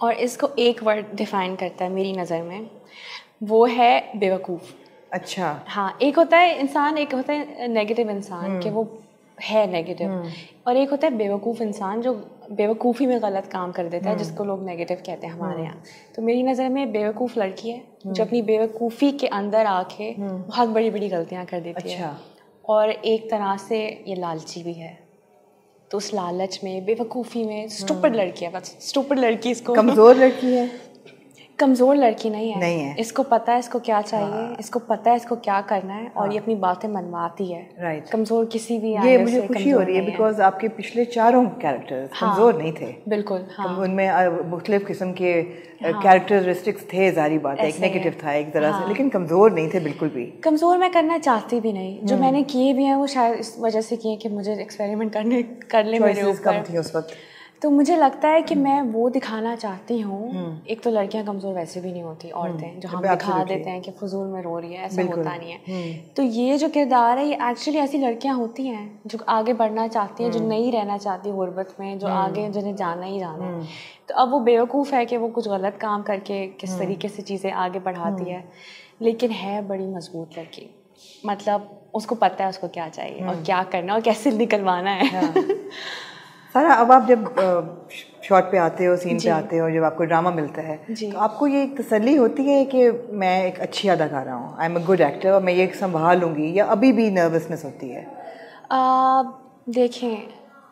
और इसको एक वर्ड डिफाइन करता है मेरी नज़र में, वो है बेवकूफ़। अच्छा। हाँ, एक होता है इंसान, एक होता है नेगेटिव इंसान कि वो है नेगेटिव, और एक होता है बेवकूफ़ इंसान जो बेवकूफ़ी में गलत काम कर देता है, जिसको लोग नेगेटिव कहते हैं हमारे यहाँ। तो मेरी नज़र में बेवकूफ़ लड़की है जो अपनी बेवकूफ़ी के अंदर आके बहुत बड़ी बड़ी गलतियाँ कर देती है, और एक तरह से ये लालची भी है। तो उस लालच में, बेवकूफ़ी में स्टूपिड लड़की है, बस स्टूपिड लड़की। इसको कमज़ोर लड़की है? कमज़ोर लड़की नहीं है। इसको पता है इसको क्या चाहिए, इसको पता है इसको क्या करना है, और ये अपनी बातें मनवाती है। राइट। कमज़ोर किसी भी ये मुझे खुशी हो रही है बिकॉज आपके पिछले चारों कैरेक्टर्स कमज़ोर नहीं थे। बिल्कुल। उनमें मुख्तलिफ किस्म के कैरेक्टरिस्टिक्स थे, जारी बात है, एक नेगेटिव था एक तरह से, लेकिन कमज़ोर नहीं थे बिल्कुल भी। कमज़ोर मैं करना चाहती भी नहीं। जो मैंने किए भी हैं वो शायद इस वजह से किए कि मुझे एक्सपेरिमेंट कर ले मेरे ऊपर। कम थी उस वक्त। तो मुझे लगता है कि मैं वो दिखाना चाहती हूँ। एक तो लड़कियां कमज़ोर वैसे भी नहीं होती, औरतें जो हम दिखा देते हैं कि फजूल में रो रही है, ऐसा होता नहीं है। तो ये जो किरदार है, ये एक्चुअली ऐसी लड़कियां होती हैं जो आगे बढ़ना चाहती हैं, जो नहीं रहना चाहती गुर्बत में, जो आगे जिन्हें जाना ही जाना है। तो अब वो बेवकूफ़ है कि वो कुछ गलत काम करके किस तरीके से चीज़ें आगे बढ़ाती है, लेकिन है बड़ी मजबूत लड़की। मतलब उसको पता है उसको क्या चाहिए और क्या करना और कैसे निकलवाना है। सारा, अब आप जब शॉट पे आते हो, सीन पे आते हो, जब आपको ड्रामा मिलता है, तो आपको ये एक तसल्ली होती है कि मैं एक अच्छी अदाकारा हूँ, I am a good actor, और मैं ये संभाल लूँगी, या अभी भी नर्वसनेस होती है? देखें,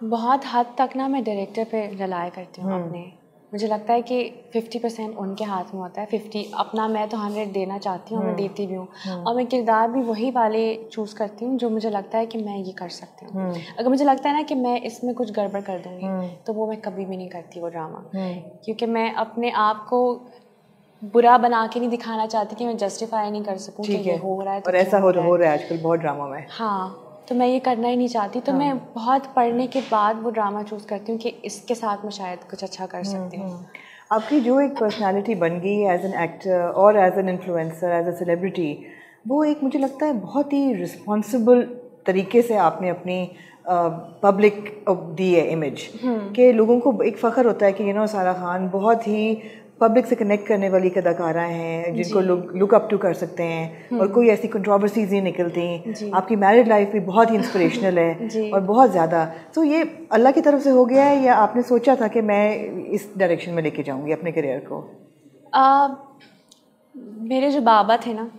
बहुत हद तक ना मैं डायरेक्टर पे रिलाय करती हूँ अपने। मुझे लगता है कि 50% उनके हाथ में होता है, 50 अपना मैं तो 100 देना चाहती हूँ, मैं देती भी हूँ, और मैं किरदार भी वही वाले चूज़ करती हूँ जो मुझे लगता है कि मैं ये कर सकती हूँ। अगर मुझे लगता है ना कि मैं इसमें कुछ गड़बड़ कर दूँगी, तो वो मैं कभी भी नहीं करती वो ड्रामा, क्योंकि मैं अपने आप को बुरा बना के नहीं दिखाना चाहती कि मैं जस्टिफाई नहीं कर सकूँ कि ये हो रहा है। और ऐसा हो रहा है आजकल बहुत ड्रामा में। हाँ, तो मैं ये करना ही नहीं चाहती। तो मैं बहुत पढ़ने के बाद वो ड्रामा चूज़ करती हूँ कि इसके साथ मैं शायद कुछ अच्छा कर सकती हूँ। आपकी जो एक पर्सनालिटी बन गई एज एन एक्टर और as an influencer, as a celebrity, वो एक मुझे लगता है बहुत ही रिस्पॉन्सिबल तरीके से आपने अपनी पब्लिक दी है इमेज, कि लोगों को एक फ़ख्र होता है कि सारा खान बहुत ही पब्लिक से कनेक्ट करने वाली कलाकारा हैं जिनको लोग लुक अप टू कर सकते हैं, और कोई ऐसी कंट्रोवर्सीज नहीं निकलती। आपकी मैरिड लाइफ भी बहुत ही इंस्पिरेशनल है और बहुत ज़्यादा। तो ये अल्लाह की तरफ से हो गया है, या आपने सोचा था कि मैं इस डायरेक्शन में लेके जाऊंगी अपने करियर को? मेरे जो बाबा थे ना,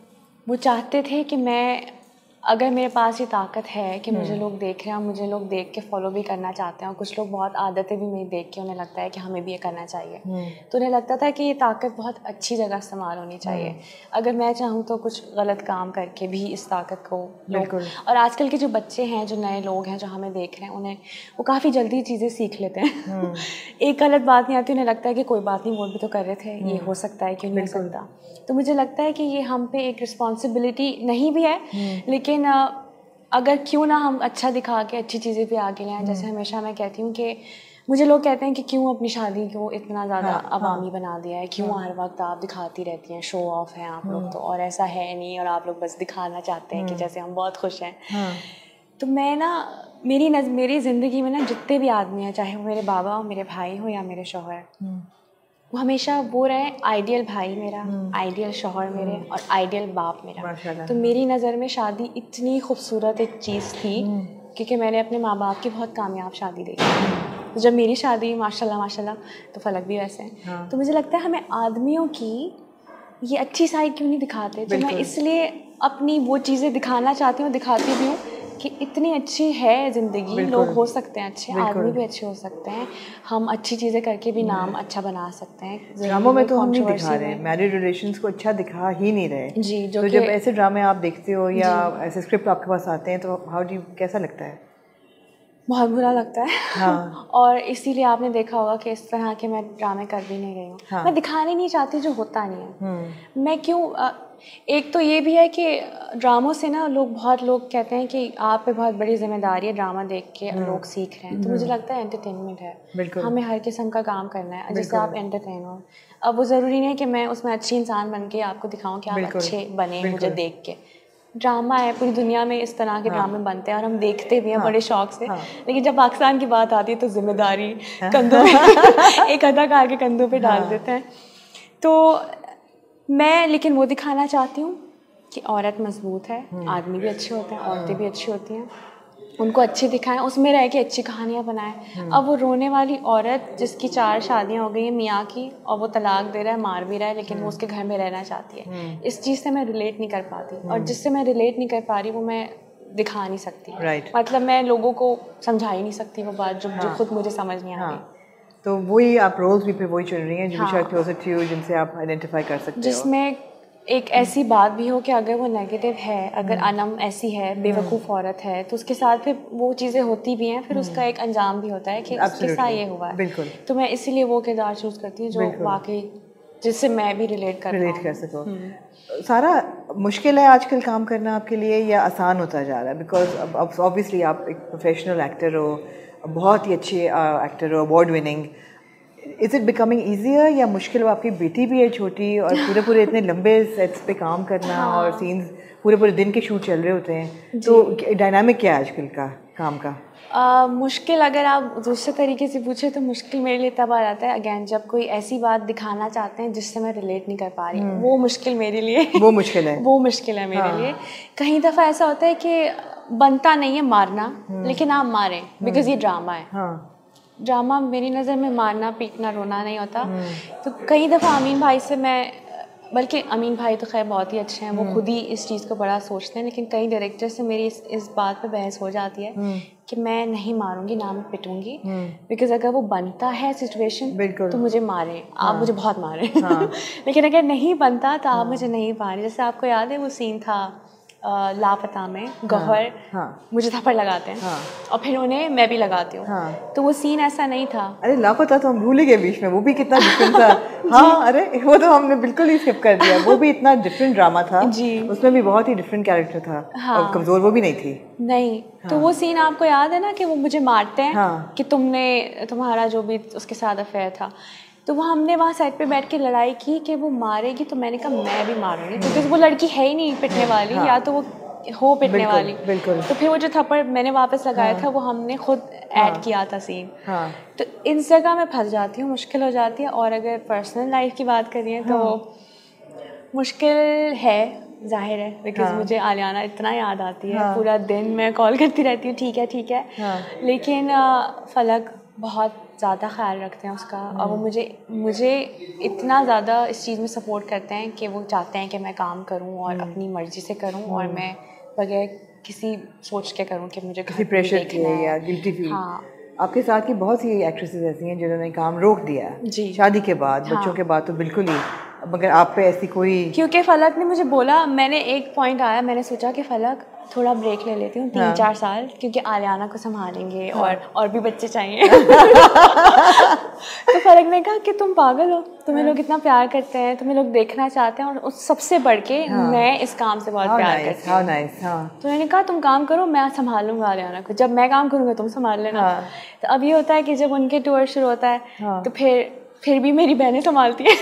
वो चाहते थे कि मैं, अगर मेरे पास ये ताकत है कि मुझे लोग देख रहे हैं, मुझे लोग देख के फॉलो भी करना चाहते हैं, और कुछ लोग बहुत आदतें भी मेरी देख के उन्हें लगता है कि हमें भी ये करना चाहिए, तो उन्हें लगता था कि ये ताकत बहुत अच्छी जगह इस्तेमाल होनी चाहिए। अगर मैं चाहूँ तो कुछ गलत काम करके भी इस ताकत को लोग, और आजकल के जो बच्चे हैं, जो नए लोग हैं जो हमें देख रहे हैं, उन्हें वो काफ़ी जल्दी चीज़ें सीख लेते हैं। एक गलत बात नहीं आती, उन्हें लगता है कि कोई बात नहीं, वो भी तो कर रहे थे, ये हो सकता है, क्यों नहीं हो सकता। तो मुझे लगता है कि ये हम पे एक रिस्पॉन्सिबिलिटी नहीं भी है, लेकिन अगर क्यों ना हम अच्छा दिखा के अच्छी चीज़ें भी आगे लाएं। जैसे हमेशा मैं कहती हूँ कि मुझे लोग कहते हैं कि क्यों अपनी शादी को इतना ज़्यादा अवामी बना दिया है, क्यों हर वक्त आप दिखाती रहती हैं, शो ऑफ हैं आप लोग तो, और ऐसा है नहीं, और आप लोग बस दिखाना चाहते हैं कि जैसे हम बहुत खुश हैं। तो मैं ना मेरी ज़िंदगी में ना जितने भी आदमी हैं, चाहे वो मेरे बाबा हो, मेरे भाई हो या मेरे शौहर, वो हमेशा वो रहे आइडियल भाई मेरा, आइडियल शौहर मेरे और आइडियल बाप मेरा। तो मेरी नज़र में शादी इतनी खूबसूरत एक चीज़ थी क्योंकि मैंने अपने माँ बाप की बहुत कामयाब शादी देखी। तो जब मेरी शादी माशाल्लाह माशाल्लाह, तो फलक भी वैसे हैं। तो मुझे लगता है हमें आदमियों की ये अच्छी साइड क्यों नहीं दिखाते। तो मैं इसलिए अपनी वो चीज़ें दिखाना चाहती हूँ, दिखाती भी हूँ कि इतनी अच्छी है ज़िंदगी, लोग हो सकते हैं अच्छे, आदमी भी अच्छे हो सकते हैं, हम अच्छी चीज़ें करके भी नाम अच्छा बना सकते हैं। ड्रामों में तो हम नहीं दिखा रहे, मैरिड रिलेशंस को अच्छा दिखा ही नहीं रहे जी। तो जब ऐसे ड्रामे आप देखते हो या ऐसे स्क्रिप्ट आपके पास आते हैं तो हाउ डू, कैसा लगता है? बहुत बुरा लगता है। हाँ। और इसीलिए आपने देखा होगा कि इस तरह के मैं ड्रामे कर भी नहीं रही हूँ। हाँ। मैं दिखाने नहीं चाहती जो होता नहीं है। मैं क्यों एक तो ये भी है कि ड्रामों से ना बहुत लोग कहते हैं कि आप पे बहुत बड़ी जिम्मेदारी है, ड्रामा देख के लोग सीख रहे हैं। तो मुझे लगता है एंटरटेनमेंट है, हमें हर किस्म का काम करना है जिससे आप एंटरटेन हो। अब वो ज़रूरी नहीं है कि मैं उसमें अच्छी इंसान बन के आपको दिखाऊँ कि आप अच्छे बने मुझे देख के। ड्रामा है, पूरी दुनिया में इस तरह के ड्रामे बनते हैं और हम देखते भी हैं बड़े शौक से। लेकिन जब पाकिस्तान की बात आती है तो जिम्मेदारी कंधों पे एक अदाकार के कंधों पे डाल देते हैं। तो मैं लेकिन वो दिखाना चाहती हूँ कि औरत मजबूत है, आदमी भी अच्छे होते हैं, औरतें भी अच्छी होती हैं, उनको अच्छी दिखाएं, उसमें रह के अच्छी कहानियाँ बनाएं। अब वो रोने वाली औरत जिसकी 4 शादियाँ हो गई हैं मियाँ की और वो तलाक दे रहा है, मार भी रहा है, लेकिन वो उसके घर में रहना चाहती है, इस चीज़ से मैं रिलेट नहीं कर पाती। और जिससे मैं रिलेट नहीं कर पा रही वो मैं दिखा नहीं सकती। मतलब मैं लोगों को समझा ही नहीं सकती वो बात जो खुद मुझे समझ नहीं आ रही। तो वही आप रोल्स भी फिर वही चुन रही हैं जो शायद क्लोजर टू यू, जिनसे आप आइडेंटिफाई कर सकते हो, जिसमें एक ऐसी बात भी हो कि अगर वो नेगेटिव है, अगर अनम ऐसी है, बेवकूफ़ औरत है, तो उसके साथ फिर वो चीज़ें होती भी हैं, फिर उसका एक अंजाम भी होता है कि उसके साथ ये हुआ है। तो मैं इसीलिए वो किरदार चूज़ करती हूँ जो वाकई जिससे मैं भी रिलेट कर सको। सारा मुश्किल है आजकल काम करना आपके लिए या आसान होता जा रहा है? बिकॉज अब ऑब्वियसली आप एक प्रोफेशनल एक्टर हो, बहुत ही अच्छे एक्टर हो, award winning. Is it becoming easier या मुश्किल? आपकी बेटी भी है छोटी और पूरे इतने लंबे सेट्स पे काम करना और सीन्स पूरे दिन के शूट चल रहे होते हैं, तो डायनामिक क्या है आजकल का काम का? मुश्किल अगर आप दूसरे तरीके से पूछे तो मुश्किल मेरे लिए तब आ जाता है अगेन जब कोई ऐसी बात दिखाना चाहते हैं जिससे मैं रिलेट नहीं कर पा रही। वो मुश्किल मेरे लिए वो मुश्किल है मेरे लिए। कई दफ़ा ऐसा होता है कि बनता नहीं है मारना, लेकिन आप मारें बिकॉज ये ड्रामा है। ड्रामा मेरी नज़र में मारना पीटना रोना नहीं होता। तो कई दफ़ा अमीन भाई से बल्कि अमीन भाई तो खैर बहुत ही अच्छे हैं, वो खुद ही इस चीज़ को बड़ा सोचते हैं, लेकिन कई डायरेक्टर से मेरी इस बात पे बहस हो जाती है कि मैं नहीं मारूंगी ना मैं पिटूंगी, बिकॉज अगर वो बनता है सिचुएशन तो मुझे मारें, आप मुझे बहुत मारें लेकिन अगर नहीं बनता तो आप मुझे नहीं मारें। जैसे आपको याद है वो सीन था लापता में गौहर मुझे थप्पड़ लगाते हैं और फिर उन्हें मैं भी लगाती हूँ। तो वो सीन ऐसा नहीं था। अरे लापता तो हम भूल ही गए बीच में, वो भी कितना डिफरेंट था। अरे वो तो हमने बिल्कुल ही स्किप कर दिया। वो भी इतना डिफरेंट ड्रामा था जी, उसमें भी बहुत ही डिफरेंट कैरेक्टर था और कमजोर वो भी नहीं थी। तो वो सीन आपको याद है ना कि वो मुझे मारते हैं कि तुम्हारा जो भी उसके साथ अफेयर था। तो वो हमने वहाँ साइड पे बैठ के लड़ाई की कि वो मारेगी, तो मैंने कहा मैं भी मारूंगी क्योंकि वो लड़की है ही नहीं पिटने वाली, या तो वो हो पिटने वाली। तो फिर वो जो थप्पड़ मैंने वापस लगाया था वो हमने खुद ऐड किया था सीन। तो इन जगह मैं फंस जाती हूँ, मुश्किल हो जाती है। और अगर पर्सनल लाइफ की बात करिए तो मुश्किल है, जाहिर है, बिकॉज मुझे आलियाना इतना याद आती है, पूरा दिन मैं कॉल करती रहती हूँ ठीक है। लेकिन फलक बहुत ज़्यादा ख्याल रखते हैं उसका और वो मुझे इतना ज़्यादा इस चीज़ में सपोर्ट करते हैं कि वो चाहते हैं कि मैं काम करूं और अपनी मर्ज़ी से करूं और मैं बगैर किसी सोच के करूं कि मुझे किसी प्रेशर के या गिल्टी फील। आपके साथ की बहुत सी एक्ट्रेसेस ऐसी हैं जिन्होंने काम रोक दिया जी, शादी के बाद, बच्चों के बाद तो बिल्कुल ही, मगर आप पे ऐसी कोई? क्योंकि फलक ने मुझे बोला, मैंने एक पॉइंट आया, मैंने सोचा कि फलक थोड़ा ब्रेक ले लेती हूँ 3-4 साल, क्योंकि आलियाना को संभालेंगे और भी बच्चे चाहिए तो फलक ने कहा कि तुम पागल हो, तुम्हें लोग इतना प्यार करते हैं, तुम्हें लोग देखना चाहते हैं और उस सबसे बढ़ के मैं इस काम से बहुत प्यार करती हूँ। तो मैंने कहा तुम काम करो, मैं संभालूंगा आलियाना को, जब मैं काम करूँगा तुम संभाल लेना। तो अब ये होता है कि जब उनके टूर शुरू होता है तो फिर फिर भी मेरी बहनें संभालती हैं।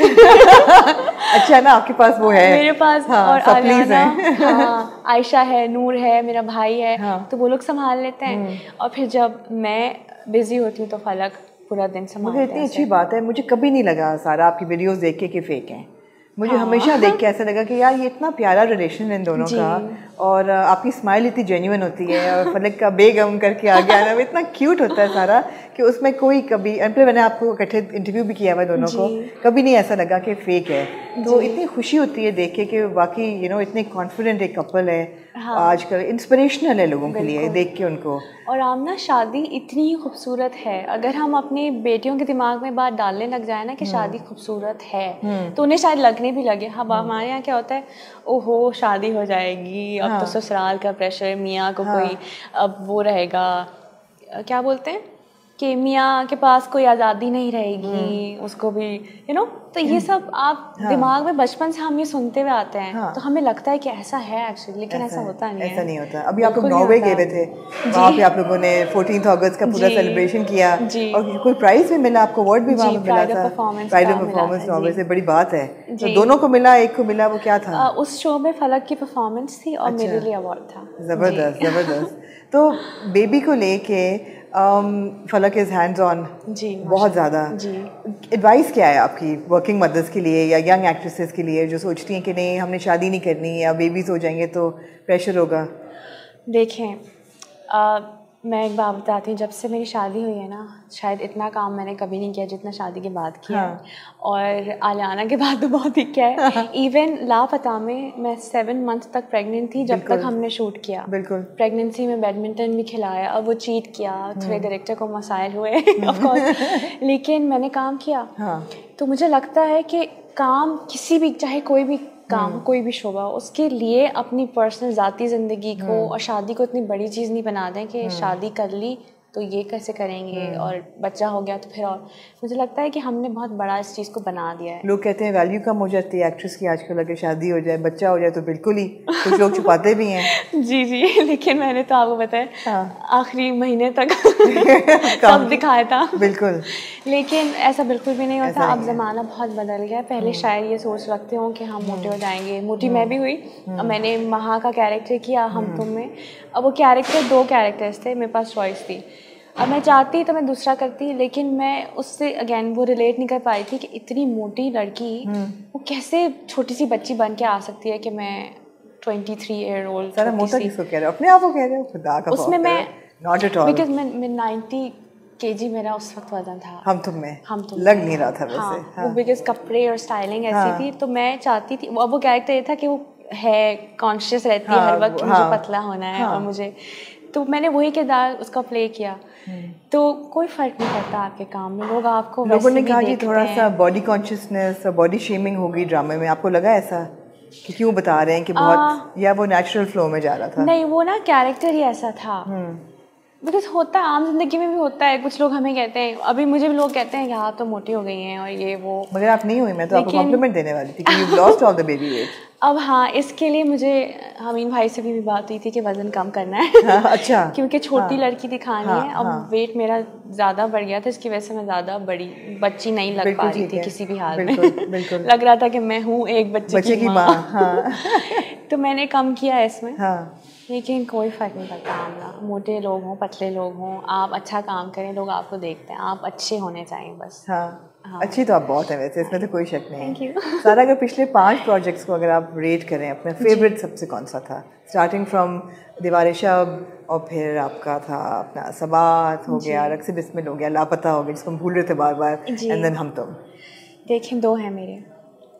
अच्छा ना, आपके पास वो है मेरे पास। हाँ, और आलियाना, हाँ, आयशा है, नूर है, मेरा भाई है, हाँ, तो वो लोग संभाल लेते हैं। और फिर जब मैं बिजी होती हूँ तो फलक पूरा दिन संभालते हैं। मुझे इतनी अच्छी बात है, मुझे कभी नहीं लगा सारा आपकी वीडियोस देख के फेक हैं। मुझे हमेशा देख के ऐसा लगा कि यार ये इतना प्यारा रिलेशन है इन दोनों का, और आपकी स्माइल इतनी जेन्युइन होती है, और फलक का बेगम करके आ गया ना, इतना क्यूट होता है सारा कि उसमें कोई कभी, मैंने आपको इकट्ठे इंटरव्यू भी किया हुआ दोनों को, कभी नहीं ऐसा लगा कि फेक है। तो इतनी खुशी होती है देख के कि वाकई इतने कॉन्फिडेंट एक कपल है। हाँ। आजकल इंस्पिरेशनल है लोगों के लिए देख के उनको। और आमना, शादी इतनी ही खूबसूरत है, अगर हम अपनी बेटियों के दिमाग में बात डालने लग जाए ना कि शादी खूबसूरत है, तो उन्हें शायद लगने भी लगे। हाँ, हमारे यहाँ क्या होता है, ओहो शादी हो जाएगी, अब तो ससुराल का प्रेशर, मियाँ को कोई अब वो रहेगा, क्या बोलते हैं कि मियाँ के पास कोई आज़ादी नहीं रहेगी, उसको भी तो ये सब आप दिमाग में बचपन से हम ये सुनते हुए आते हैं। तो हमें लगता है कि ऐसा है एक्चुअली, लेकिन ऐसा होता नहीं है। ऐसा नहीं होता। अभी आप लोग नॉर्वे गए हुए थे, वहाँ पे आप लोगों ने 14 अगस्त का पूरा सेलिब्रेशन किया, और कोई प्राइज भी मिला आपको, अवार्ड भी वहाँ पे मिला था, प्राइड ऑफ परफॉर्मेंस नॉर्वे से, बड़ी बात है। तो दोनों को मिला, एक को मिला, वो क्या था? उस शो में फलक की परफॉर्मेंस थी और मेरे लिए अवार्ड था। ज़बरदस्त ज़बरदस्त। तो बेबी को लेके फलक इज़ हैंड्स ऑन जी, बहुत ज़्यादा। जी, एडवाइस क्या है आपकी वर्किंग मदर्स के लिए या यंग एक्ट्रेसेस के लिए जो सोचती हैं कि नहीं हमने शादी नहीं करनी या बेबीज़ हो जाएंगे तो प्रेशर होगा? देखें, मैं एक बात बताती हूँ, जब से मेरी शादी हुई है ना, शायद इतना काम मैंने कभी नहीं किया जितना शादी के बाद किया। हाँ। और आलियाना के बाद तो बहुत ही क्या है। इवन लापता में मैं 7 मंथ तक प्रेग्नेंट थी जब तक हमने शूट किया। बिल्कुल। प्रेगनेंसी में बैडमिंटन भी खिलाया, अब वो चीट किया, थोड़े डायरेक्टर को मसाइल हुए ऑफ कोर्स, लेकिन मैंने काम किया। हाँ। तो मुझे लगता है कि काम किसी भी, चाहे कोई भी काम, कोई भी शोबा, उसके लिए अपनी पर्सनल ज़ाती ज़िंदगी को और शादी को इतनी बड़ी चीज़ नहीं बना दें कि शादी कर ली तो ये कैसे करेंगे, और बच्चा हो गया तो फिर। और मुझे लगता है कि हमने बहुत बड़ा इस चीज़ को बना दिया है। लोग कहते हैं वैल्यू कम हो जाती है एक्ट्रेस की आजकल, अगर शादी हो जाए, बच्चा हो जाए तो बिल्कुल ही, कुछ लोग छुपाते भी हैं। जी जी, लेकिन मैंने तो आपको बताया आखिरी महीने तक सब दिखाया था। बिल्कुल। लेकिन ऐसा बिल्कुल भी नहीं होता। अब ज़माना बहुत बदल गया। पहले शायद ये सोच रखते हो कि हम मोटे हो जाएंगे, मोटी मैं भी हुई। मैंने महा का कैरेक्टर किया हम तुम में। अब वो कैरेक्टर 2 कैरेक्टर्स थे, मेरे पास चॉइस थी। अब मैं चाहती तो मैं दूसरा करती, लेकिन मैं उससे अगेन वो रिलेट नहीं कर पाई थी कि इतनी मोटी लड़की वो कैसे छोटी सी बच्ची बन के आ सकती है कि मैं 23 ईयर ओल्ड। सारा मोटा किसको कह रहे हो, अपने आप को कह रहे हो? खुदा का उसमें मैं नॉट एट ऑल, बिकॉज मैं 90 kg मेरा उस वक्त वजन था। हम तुम लग नहीं रहा था वैसे। हाँ, वो बिकॉज कपड़े और स्टाइलिंग ऐसी थी, तो मैं चाहती थी। अब वो कैरेक्टर ये था कि वो है कॉन्शियस रहती है हर वक्त मुझे पतला होना है, और मुझे, तो मैंने वही किरदार उसका प्ले किया। तो कोई फर्क नहीं पड़ता आपके काम में, लोग आपको लोगों ने कहा कि थोड़ा सा बॉडी कॉन्शियसनेस, बॉडी शेमिंग होगी ड्रामे में, आपको लगा ऐसा कि क्यों बता रहे हैं कि बहुत, या वो नेचुरल फ्लो में जा रहा था? नहीं, वो ना कैरेक्टर ही ऐसा था। बिकॉज होता है, आम जिंदगी में भी होता है। कुछ लोग हमें कहते हैं, अभी मुझे भी लोग कहते हैं कि आप तो मोटी हो गई हैं और ये वो, मगर आप नहीं हुई। मैं तो आपको कॉम्प्लीमेंट देने वाली थी कि you lost all the baby weight. अब हाँ, इसके लिए मुझे हमीन भाई से भी बात हुई थी कि वजन कम करना है। अच्छा। क्योंकि छोटी लड़की दिखानी है। अब वेट मेरा ज़्यादा बढ़ गया था, इसकी वजह से मैं ज़्यादा बड़ी बच्ची नहीं लग पा रही थी किसी भी हाल में। लग रहा था कि मैं हूँ एक बच्चे की माँ। तो मैंने कम किया इसमें। लेकिन कोई फ़र्क नहीं पड़ता। आमना, मोटे लोग हों, पतले लोग हों, आप अच्छा काम करें, लोग आपको देखते हैं। आप अच्छे होने चाहिए बस। हाँ, अच्छी तो आप बहुत है वैसे, इसमें तो कोई शक नहीं है। सारा, अगर पिछले 5 प्रोजेक्ट्स को अगर आप रेट करें, अपने फेवरेट सबसे कौन सा था? स्टार्टिंग फ्रॉम दीवार शब, और फिर आपका था अपना सबात हो गया, रक्स बिस्मिल हो गया, लापता हो गया जिसको हम भूल रहे थे बार बार, एंड देन हम तुम। देखें, 2 हैं मेरे।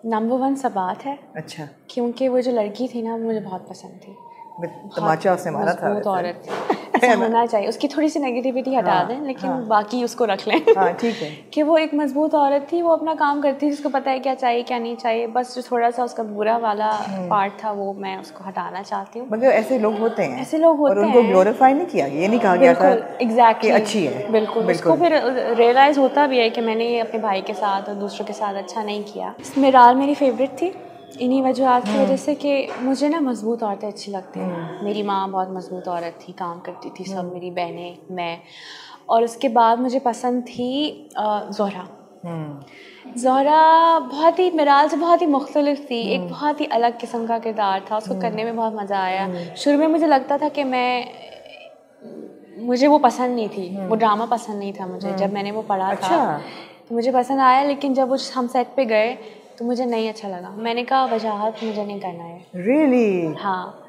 नंबर 1 सबात है। अच्छा। क्योंकि वो जो लड़की थी ना, मुझे बहुत पसंद थी। तमाचा उसने मारा था। औरत ऐसा होना चाहिए। उसकी थोड़ी सी नेगेटिविटी हटा दें, लेकिन बाकी उसको रख लें। ठीक है। कि वो एक मजबूत औरत थी, वो अपना काम करती थी, उसको पता है क्या चाहिए क्या नहीं चाहिए। बस जो थोड़ा सा उसका बुरा वाला पार्ट था, वो मैं उसको हटाना चाहती हूँ। मगर ऐसे लोग होते हैं, ऐसे लोग होते हैं, और उनको ग्लोरीफाई नहीं किया, ये नहीं कहा गया था एग्जैक्टली अच्छी है। बिल्कुल। उसको फिर रियलाइज होता भी है कि मैंने ये अपने भाई के साथ और दूसरों के साथ अच्छा नहीं किया। मिराल मेरी फेवरेट थी इन्हीं वजह की वजह से कि मुझे ना मजबूत औरतें अच्छी लगती हैं। मेरी माँ बहुत मजबूत औरत थी, काम करती थी, सब मेरी बहनें, मैं। और उसके बाद मुझे पसंद थी ज़ोहरा। ज़ोहरा बहुत ही मिराल से बहुत ही मुख्तलिफ थी, एक बहुत ही अलग किस्म का किरदार था, उसको करने में बहुत मज़ा आया। शुरू में मुझे लगता था कि मुझे वो पसंद नहीं थी, वो ड्रामा पसंद नहीं था मुझे, जब मैंने वो पढ़ा था तो मुझे पसंद आया, लेकिन जब हम सेट पे गए तो मुझे नहीं अच्छा लगा। मैंने कहा वजाहत मुझे नहीं करना है। Really? हाँ,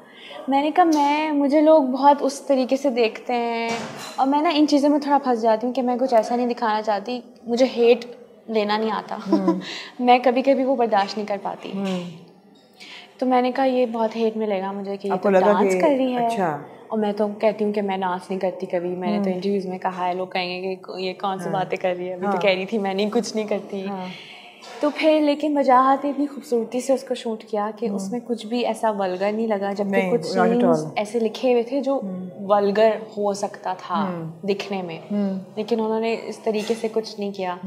मैंने कहा मुझे लोग बहुत उस तरीके से देखते हैं और मैं ना इन चीज़ों में थोड़ा फंस जाती हूँ कि मैं कुछ ऐसा नहीं दिखाना चाहती, मुझे हेट लेना नहीं आता। मैं कभी कभी वो बर्दाश्त नहीं कर पाती। तो मैंने कहा ये बहुत हेट मिलेगा मुझे कि ये तो डांस कर रही है। अच्छा। और मैं तो कहती हूँ कि मैं डांस नहीं करती कभी, मैंने तो इंटरव्यूज़ में कहा है, लोग कहेंगे कि ये कौन सी बातें कर रही है, अभी तो कह रही थी मैं नहीं कुछ नहीं करती। तो फिर लेकिन वजाहत इतनी खूबसूरती से उसको शूट किया कि उसमें कुछ भी ऐसा वल्गर नहीं लगा, जबकि कुछ सीन्स ऐसे लिखे हुए थे जो वल्गर हो सकता था दिखने में, लेकिन उन्होंने इस तरीके से कुछ नहीं किया।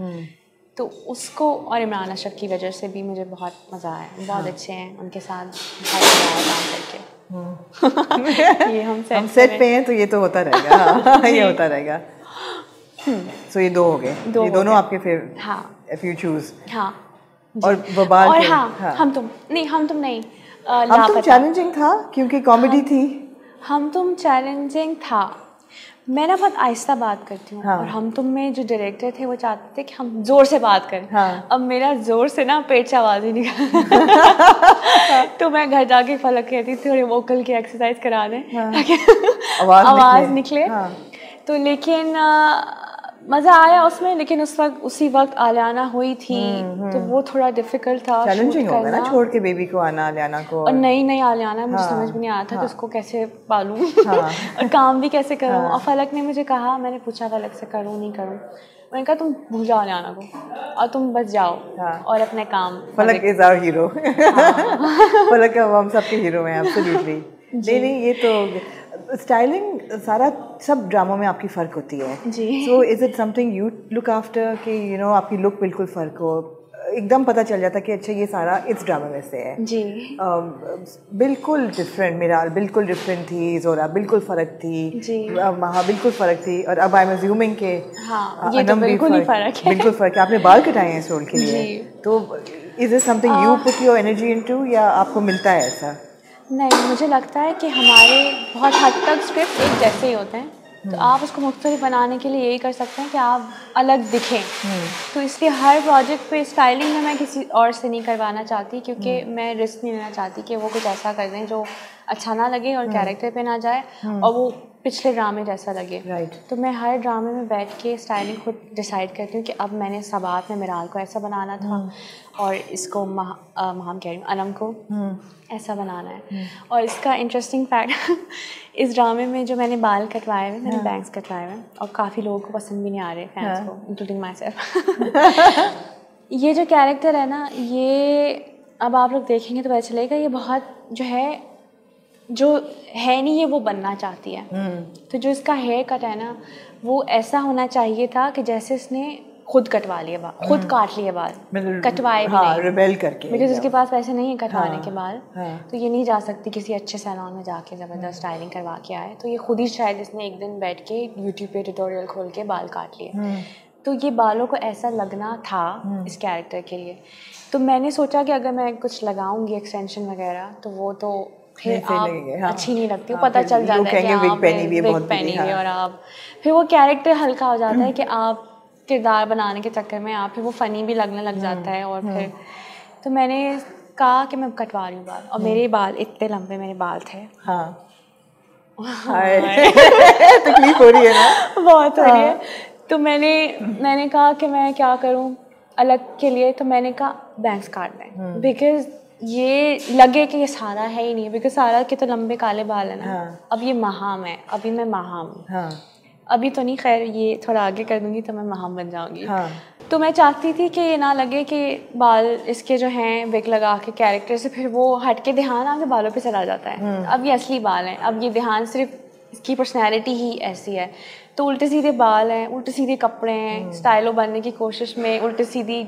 तो उसको और इमरान अशरफ की वजह से भी मुझे बहुत मज़ा आया, बहुत अच्छे हैं, उनके साथ बहुत मज़ा आया काम करके। ये हम सेट पे हैं तो ये तो होता रहेगा। हाँ, ये होता रहेगा। सो ये 2 हो गए, ये दोनों आपके फेवरेट। हाँ, if you choose। हाँ, और वबाल और के, हाँ, हम तुम नहीं हम तुम चैलेंजिंग था क्योंकि कॉमेडी थी। हम तुम चैलेंजिंग था, मैं ना बहुत आहिस्ता बात करती हूँ। हाँ। और हम तुम में जो डायरेक्टर थे वो चाहते थे कि हम जोर से बात करें। हाँ। अब मेरा जोर से ना पेट से आवाज़ ही निकल तो मैं घर जाके फलक कहती थी थोड़ी वोकल की एक्सरसाइज करा दें ताकि आवाज़ निकले। हाँ। तो लेकिन मज़ा आया उसमें, लेकिन उसी वक्त आलियाना हुई थी तो वो थोड़ा डिफिकल्ट था, चैलेंजिंग होगा ना छोड़ के बेबी को आना, आलियाना को। और नई आलियाना मुझे समझ में नहीं आया था कि उसको कैसे पालूं और काम भी कैसे करूं। और फलक ने मुझे कहा, मैंने पूछा फलक से करूं नहीं करूं, मैंने कहा तुम भूल जाओ आलियाना को और तुम बस जाओ और अपने काम। फलक इज आवर हीरो। फलक हम सबके हीरो हैं एब्सोल्युटली। नहीं ये तो स्टाइलिंग सारा सब ड्रामों में आपकी फ़र्क होती है जी। So is it something you look after कि यू नो आपकी लुक बिल्कुल फ़र्क हो, एकदम पता चल जाता कि अच्छा ये सारा इस ड्रामा में से है जी। बिल्कुल डिफरेंट, मिराल बिल्कुल डिफरेंट थी, ज़ोहरा बिल्कुल फ़र्क थी जी। महा बिल्कुल फ़र्क थी, और अब आई एम अज्यूमिंग के ये तो बिल्कुल ही फ़र्क है। बिल्कुल फ़र्क है। आपने बाल कटाए हैं इस रोल के लिए, तो is it something you put your energy into या आपको मिलता है ऐसा? नहीं, मुझे लगता है कि हमारे बहुत हद तक स्क्रिप्ट एक जैसे ही होते हैं, तो आप उसको मुख्तलिफ बनाने के लिए यही कर सकते हैं कि आप अलग दिखें। तो इसलिए हर प्रोजेक्ट पे स्टाइलिंग में मैं किसी और से नहीं करवाना चाहती, क्योंकि मैं रिस्क नहीं लेना चाहती कि वो कुछ ऐसा कर दें जो अच्छा ना लगे और कैरेक्टर पे ना जाए और वो पिछले ड्रामे जैसा लगे। तो मैं हर ड्रामे में बैठ के स्टाइलिंग खुद डिसाइड करती हूँ कि अब मैंने सबात में मिराल को ऐसा बनाना था और इसको महाम कह रही हूँ अनम को ऐसा बनाना है। और इसका इंटरेस्टिंग फैक्ट इस ड्रामे में जो मैंने बाल कटवाए हुए, मैंने बैंग्स कटवाए हुए और काफ़ी लोगों को पसंद भी नहीं आ रहे फैंस को, इंक्लूडिंग माई सेल्फ। ये जो कैरेक्टर है ना, ये अब आप लोग देखेंगे तो पता चलेगा ये बहुत जो है नहीं, ये वो बनना चाहती है। तो जो इसका हेयर कट है ना, वो ऐसा होना चाहिए था कि जैसे इसने खुद कटवा लिए बाल, खुद काट लिए बाल, कटवाए भी नहीं, रिबेल करके, बिकॉज उसके पास पैसे नहीं है कटवाने के बाल। तो ये नहीं जा सकती किसी अच्छे सैलून में जाके ज़बरदस्त स्टाइलिंग करवा के आए। तो ये खुद ही शायद इसने एक दिन बैठ के यूट्यूब पे ट्यूटोरियल खोल के बाल काट लिए। तो ये बालों को ऐसा लगना था इस कैरेक्टर के लिए। तो मैंने सोचा कि अगर मैं कुछ लगाऊंगी एक्सटेंशन वगैरह तो वो तो फिर आप अच्छी नहीं लगती, पता चल जाता है कि आप विग पहनी हुई और आप फिर वो कैरेक्टर हल्का हो जाता है कि आप किरदार बनाने के चक्कर में आप फिर वो फ़नी भी लगने लग जाता है। और फिर तो मैंने कहा कि मैं कटवा रही हूँ बाल, और मेरे बाल इतने लंबे मेरे बाल थे। तकलीफ हो रही है ना? बहुत हो रही है। तो मैंने कहा कि मैं क्या करूँ अलग के लिए, तो मैंने कहा बैंग्स काट दें, बिकॉज ये लगे कि ये सारा है ही नहीं, बिकॉज सारा के तो लंबे काले बाल है ना। अब ये महाम है, अभी मैं महाम हूँ। अभी तो नहीं, खैर ये थोड़ा आगे कर दूंगी तो मैं महाम बन जाऊंगी। तो मैं चाहती थी कि ये ना लगे कि बाल इसके जो हैं विग लगा के कैरेक्टर से फिर वो हट के ध्यान आगे बालों पे चला जाता है। अब ये असली बाल हैं, अब ये ध्यान सिर्फ इसकी पर्सनैलिटी ही ऐसी है। तो उल्टे सीधे बाल हैं, उल्टे सीधे कपड़े हैं, स्टाइलो बनने की कोशिश में उल्टे सीधी।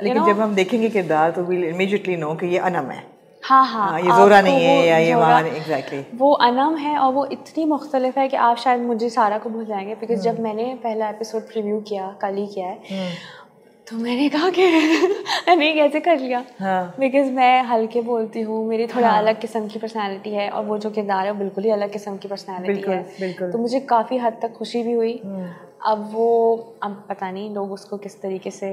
लेकिन जब हम देखेंगे किरदार तो वील इमीडिएटली नो कि ये अनम है। हाँ, ये ज़ोहरा नहीं है या ये वहाँ एग्जैक्टली वो अनम है। और वो इतनी मुख्तलिफ है कि आप शायद मुझे सारा को भूल जाएंगे, बिकॉज जब मैंने पहला एपिसोड प्रीव्यू किया, कल ही किया है, तो मैंने कहा कि नहीं कैसे कर लिया, बिकॉज मैं हल्के बोलती हूँ, मेरी थोड़ा अलग किस्म की पर्सनालिटी है और वो जो किरदार है वो बिल्कुल ही अलग किस्म की पर्सनालिटी है, तो मुझे काफ़ी हद तक खुशी भी हुई। अब पता नहीं लोग उसको किस तरीके से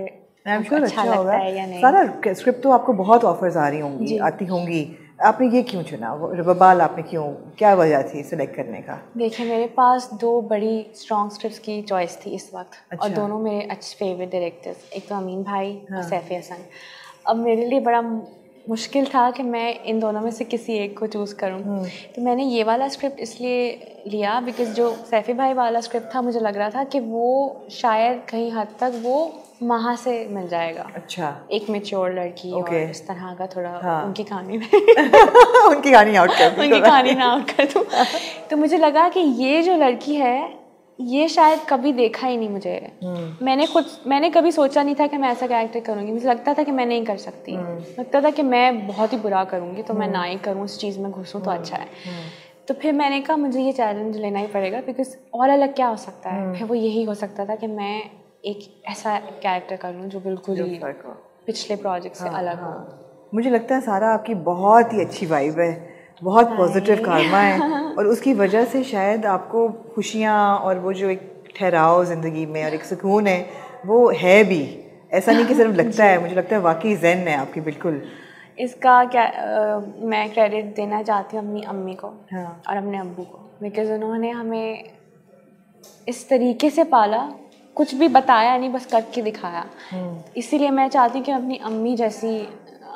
अच्छा लगता है या नहीं। सारा स्क्रिप्ट तो आपको बहुत ऑफर्स आ रही होंगी, आती होंगी, आपने ये क्यों चुना? वबाल आपने क्यों, क्या वजह थी सिलेक्ट करने का? देखिए मेरे पास 2 बड़ी स्ट्रॉन्ग स्क्रिप्ट्स की चॉइस थी इस वक्त, और दोनों मेरे अच्छे फेवरेट डायरेक्टर्स, एक तो अमीन भाई और सैफी हसन। अब मेरे लिए बड़ा मुश्किल था कि मैं इन दोनों में से किसी एक को चूज़ करूं, तो मैंने ये वाला स्क्रिप्ट इसलिए लिया बिकॉज जो सैफी भाई वाला स्क्रिप्ट था मुझे लग रहा था कि वो शायद कहीं हद तक वो महा से मिल जाएगा। अच्छा, एक मैच्योर लड़की और इस तरह का थोड़ा उनकी कहानी में उनकी कहानी आउट कर उनकी कहानी ना आउट कर दूँ। तो मुझे लगा कि ये जो लड़की है ये शायद कभी देखा ही नहीं मुझे, मैंने कभी सोचा नहीं था कि मैं ऐसा कैरेक्टर करूँगी, मुझे लगता था कि मैं नहीं कर सकती, लगता था कि मैं बहुत ही बुरा करूँगी, तो मैं ना ही करूँ, उस चीज़ में घुसूँ तो अच्छा है। तो फिर मैंने कहा मुझे ये चैलेंज लेना ही पड़ेगा, बिकॉज और अलग क्या हो सकता है। फिर वो यही हो सकता था कि मैं एक ऐसा कैरेक्टर कर लूँ जो बिल्कुल ही पिछले प्रोजेक्ट से अलग हो। मुझे लगता है सारा आपकी बहुत ही अच्छी वाइब है, बहुत पॉजिटिव कारमा है, और उसकी वजह से शायद आपको खुशियाँ और वो जो एक ठहराव ज़िंदगी में और एक सुकून है वो है भी, ऐसा नहीं कि सिर्फ लगता है, मुझे लगता है वाकई ज़ेन है आपकी बिल्कुल। इसका मैं क्रेडिट देना चाहती हूँ अपनी अम्मी को और अपने अब्बू को, बिकॉज उन्होंने हमें इस तरीके से पाला, कुछ भी बताया नहीं, बस करके दिखाया। इसीलिए मैं चाहती हूँ कि अपनी अम्मी जैसी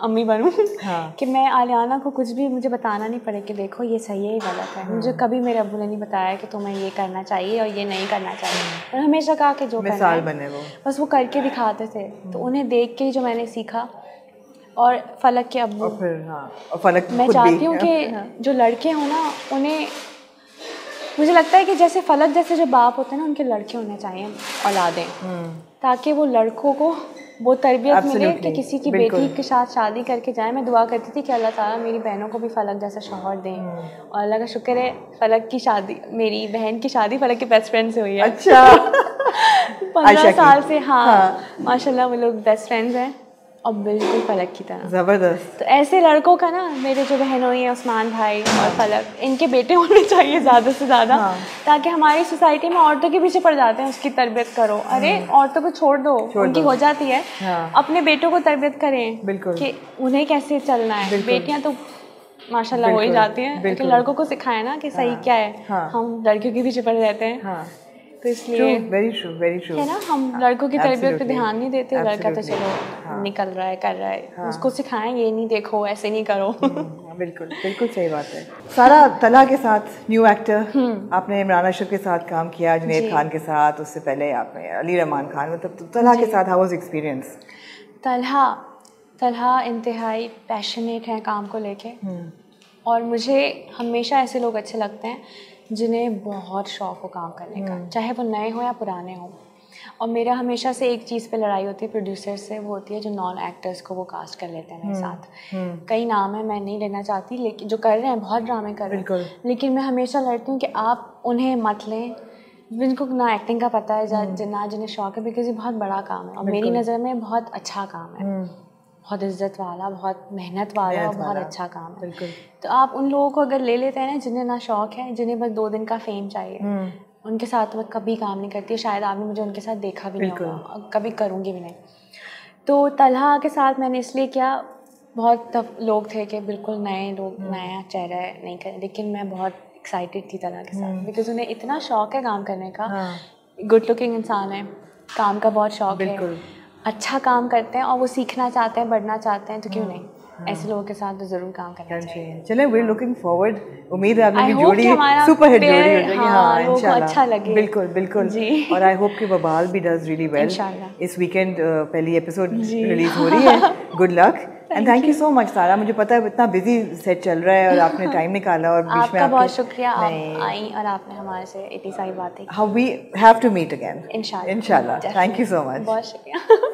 अम्मी बनूं, कि मैं आलियाना को कुछ भी मुझे बताना नहीं पड़े कि देखो ये सही है ये गलत है। मुझे कभी मेरे अब्बू ने नहीं बताया कि तुम्हें ये करना चाहिए और ये नहीं करना चाहिए, और हमेशा कहा कि जो करना है बस वो करके दिखाते थे। तो उन्हें देख के ही जो मैंने सीखा, और फलक के अब्बू, फलक मैं चाहती हूँ कि जो लड़के हों ना, उन्हें मुझे लगता है कि जैसे फलक जैसे जो बाप होते हैं ना, उनके लड़के होने चाहिए औलादें, ताकि वो लड़कों को वो तरबियत मिले कि किसी की बेटी के साथ शादी करके जाए। मैं दुआ करती थी कि अल्लाह ताला मेरी बहनों को भी फलक जैसा शौहर दें, और अल्लाह का शुक्र है फलक की शादी, मेरी बहन की शादी फलक के बेस्ट फ्रेंड से हुई है। अच्छा 15 साल से। माशाल्लाह वो लोग बेस्ट फ्रेंड्स हैं, और बिल्कुल फलक की तरह ज़बरदस्त। तो ऐसे लड़कों का ना, मेरे जो बहनोई हैं उस्मान भाई और फलक, इनके बेटे होने चाहिए ज़्यादा से ज़्यादा, ताकि हमारी सोसाइटी में औरतों के पीछे पड़ जाते हैं उसकी तरबियत करो। अरे औरतों को छोड़ दो, उनकी हो जाती है, अपने बेटों को तरबियत करें कि उन्हें कैसे चलना है। बेटियाँ तो माशाल्लाह हो ही जाती हैं, लेकिन लड़कों को सिखाएं ना कि सही क्या है। हम लड़कियों के पीछे पड़ जाते हैं, तो इसलिए वेरी ट्रू है ना, हम लड़कों की तरबियत पे ध्यान नहीं देते। लड़का तो चलो निकल रहा है, कर रहा है, उसको सिखाएं ये नहीं देखो, ऐसे नहीं करो। बिल्कुल सही बात है। सारा तलहा के साथ न्यू एक्टर, आपने इमरान अशरफ के साथ काम किया, जुनैद खान के साथ, उससे पहले आपने अली रहमान खान, मतलब तलहा के साथ हाउ वाज एक्सपीरियंस? तलहा इंतहाई पैशनेट हैं काम को लेके, और मुझे हमेशा ऐसे लोग अच्छे लगते हैं जिन्हें बहुत शौक़ हो काम करने का, चाहे वो नए हो या पुराने हो। और मेरा हमेशा से एक चीज़ पे लड़ाई होती है प्रोड्यूसर से, वो होती है जो नॉन एक्टर्स को वो कास्ट कर लेते हैं मेरे साथ। कई नाम है, मैं नहीं लेना चाहती, लेकिन जो कर रहे हैं बहुत ड्रामे कर रहे हैं, लेकिन मैं हमेशा लड़ती हूँ कि आप उन्हें मत लें जिनको ना एक्टिंग का पता है, ना जिन्हें शौक़ है, बिकॉज ये बहुत बड़ा काम है, और मेरी नज़र में बहुत अच्छा काम है, बहुत इज्जत वाला, बहुत मेहनत वाला और बहुत अच्छा काम है। तो आप उन लोगों को अगर ले लेते हैं ना जिन्हें ना शौक़ है, जिन्हें बस 2 दिन का फेम चाहिए, उनके साथ मैं कभी काम नहीं करती। शायद आपने मुझे उनके साथ देखा भी नहीं होगा, कभी करूँगी भी नहीं। तो तलहा के साथ मैंने इसलिए किया, बहुत लोग थे कि बिल्कुल नए लोग, नया चेहरा है, नहीं करें, लेकिन मैं बहुत एक्साइटेड थी तलहा के साथ, बिकॉज उन्हें इतना शौक़ है काम करने का। गुड लुकिंग इंसान है, काम का बहुत शौक़ है, अच्छा काम करते हैं, और वो सीखना चाहते हैं, बढ़ना चाहते हैं, तो क्यों नहीं, ऐसे लोगों के साथ तो ज़रूर काम करना चाहिए। चलें, वी आर लुकिंग फॉरवर्ड, उम्मीद है आपकी जोड़ी सुपर हिट जोड़ी हो जाएगी। हाँ इंशाल्लाह, अच्छा लगे। बिल्कुल जी। और आई होप कि वबाल भी डज रियली वेल। इस वीकेंड पहली एपिसोड रिलीज हो रही है। Good luck and thank you so much सारा। मुझे पता है इतना बिजी सेट चल रहा है और आपने टाइम निकाला, और बीच में आपका बहुत शुक्रिया, आप आई और आपने हमारे से इतनी सारी बातें। How we have to meet again इंशाल्लाह। Thank you so much. बहुत शुक्रिया।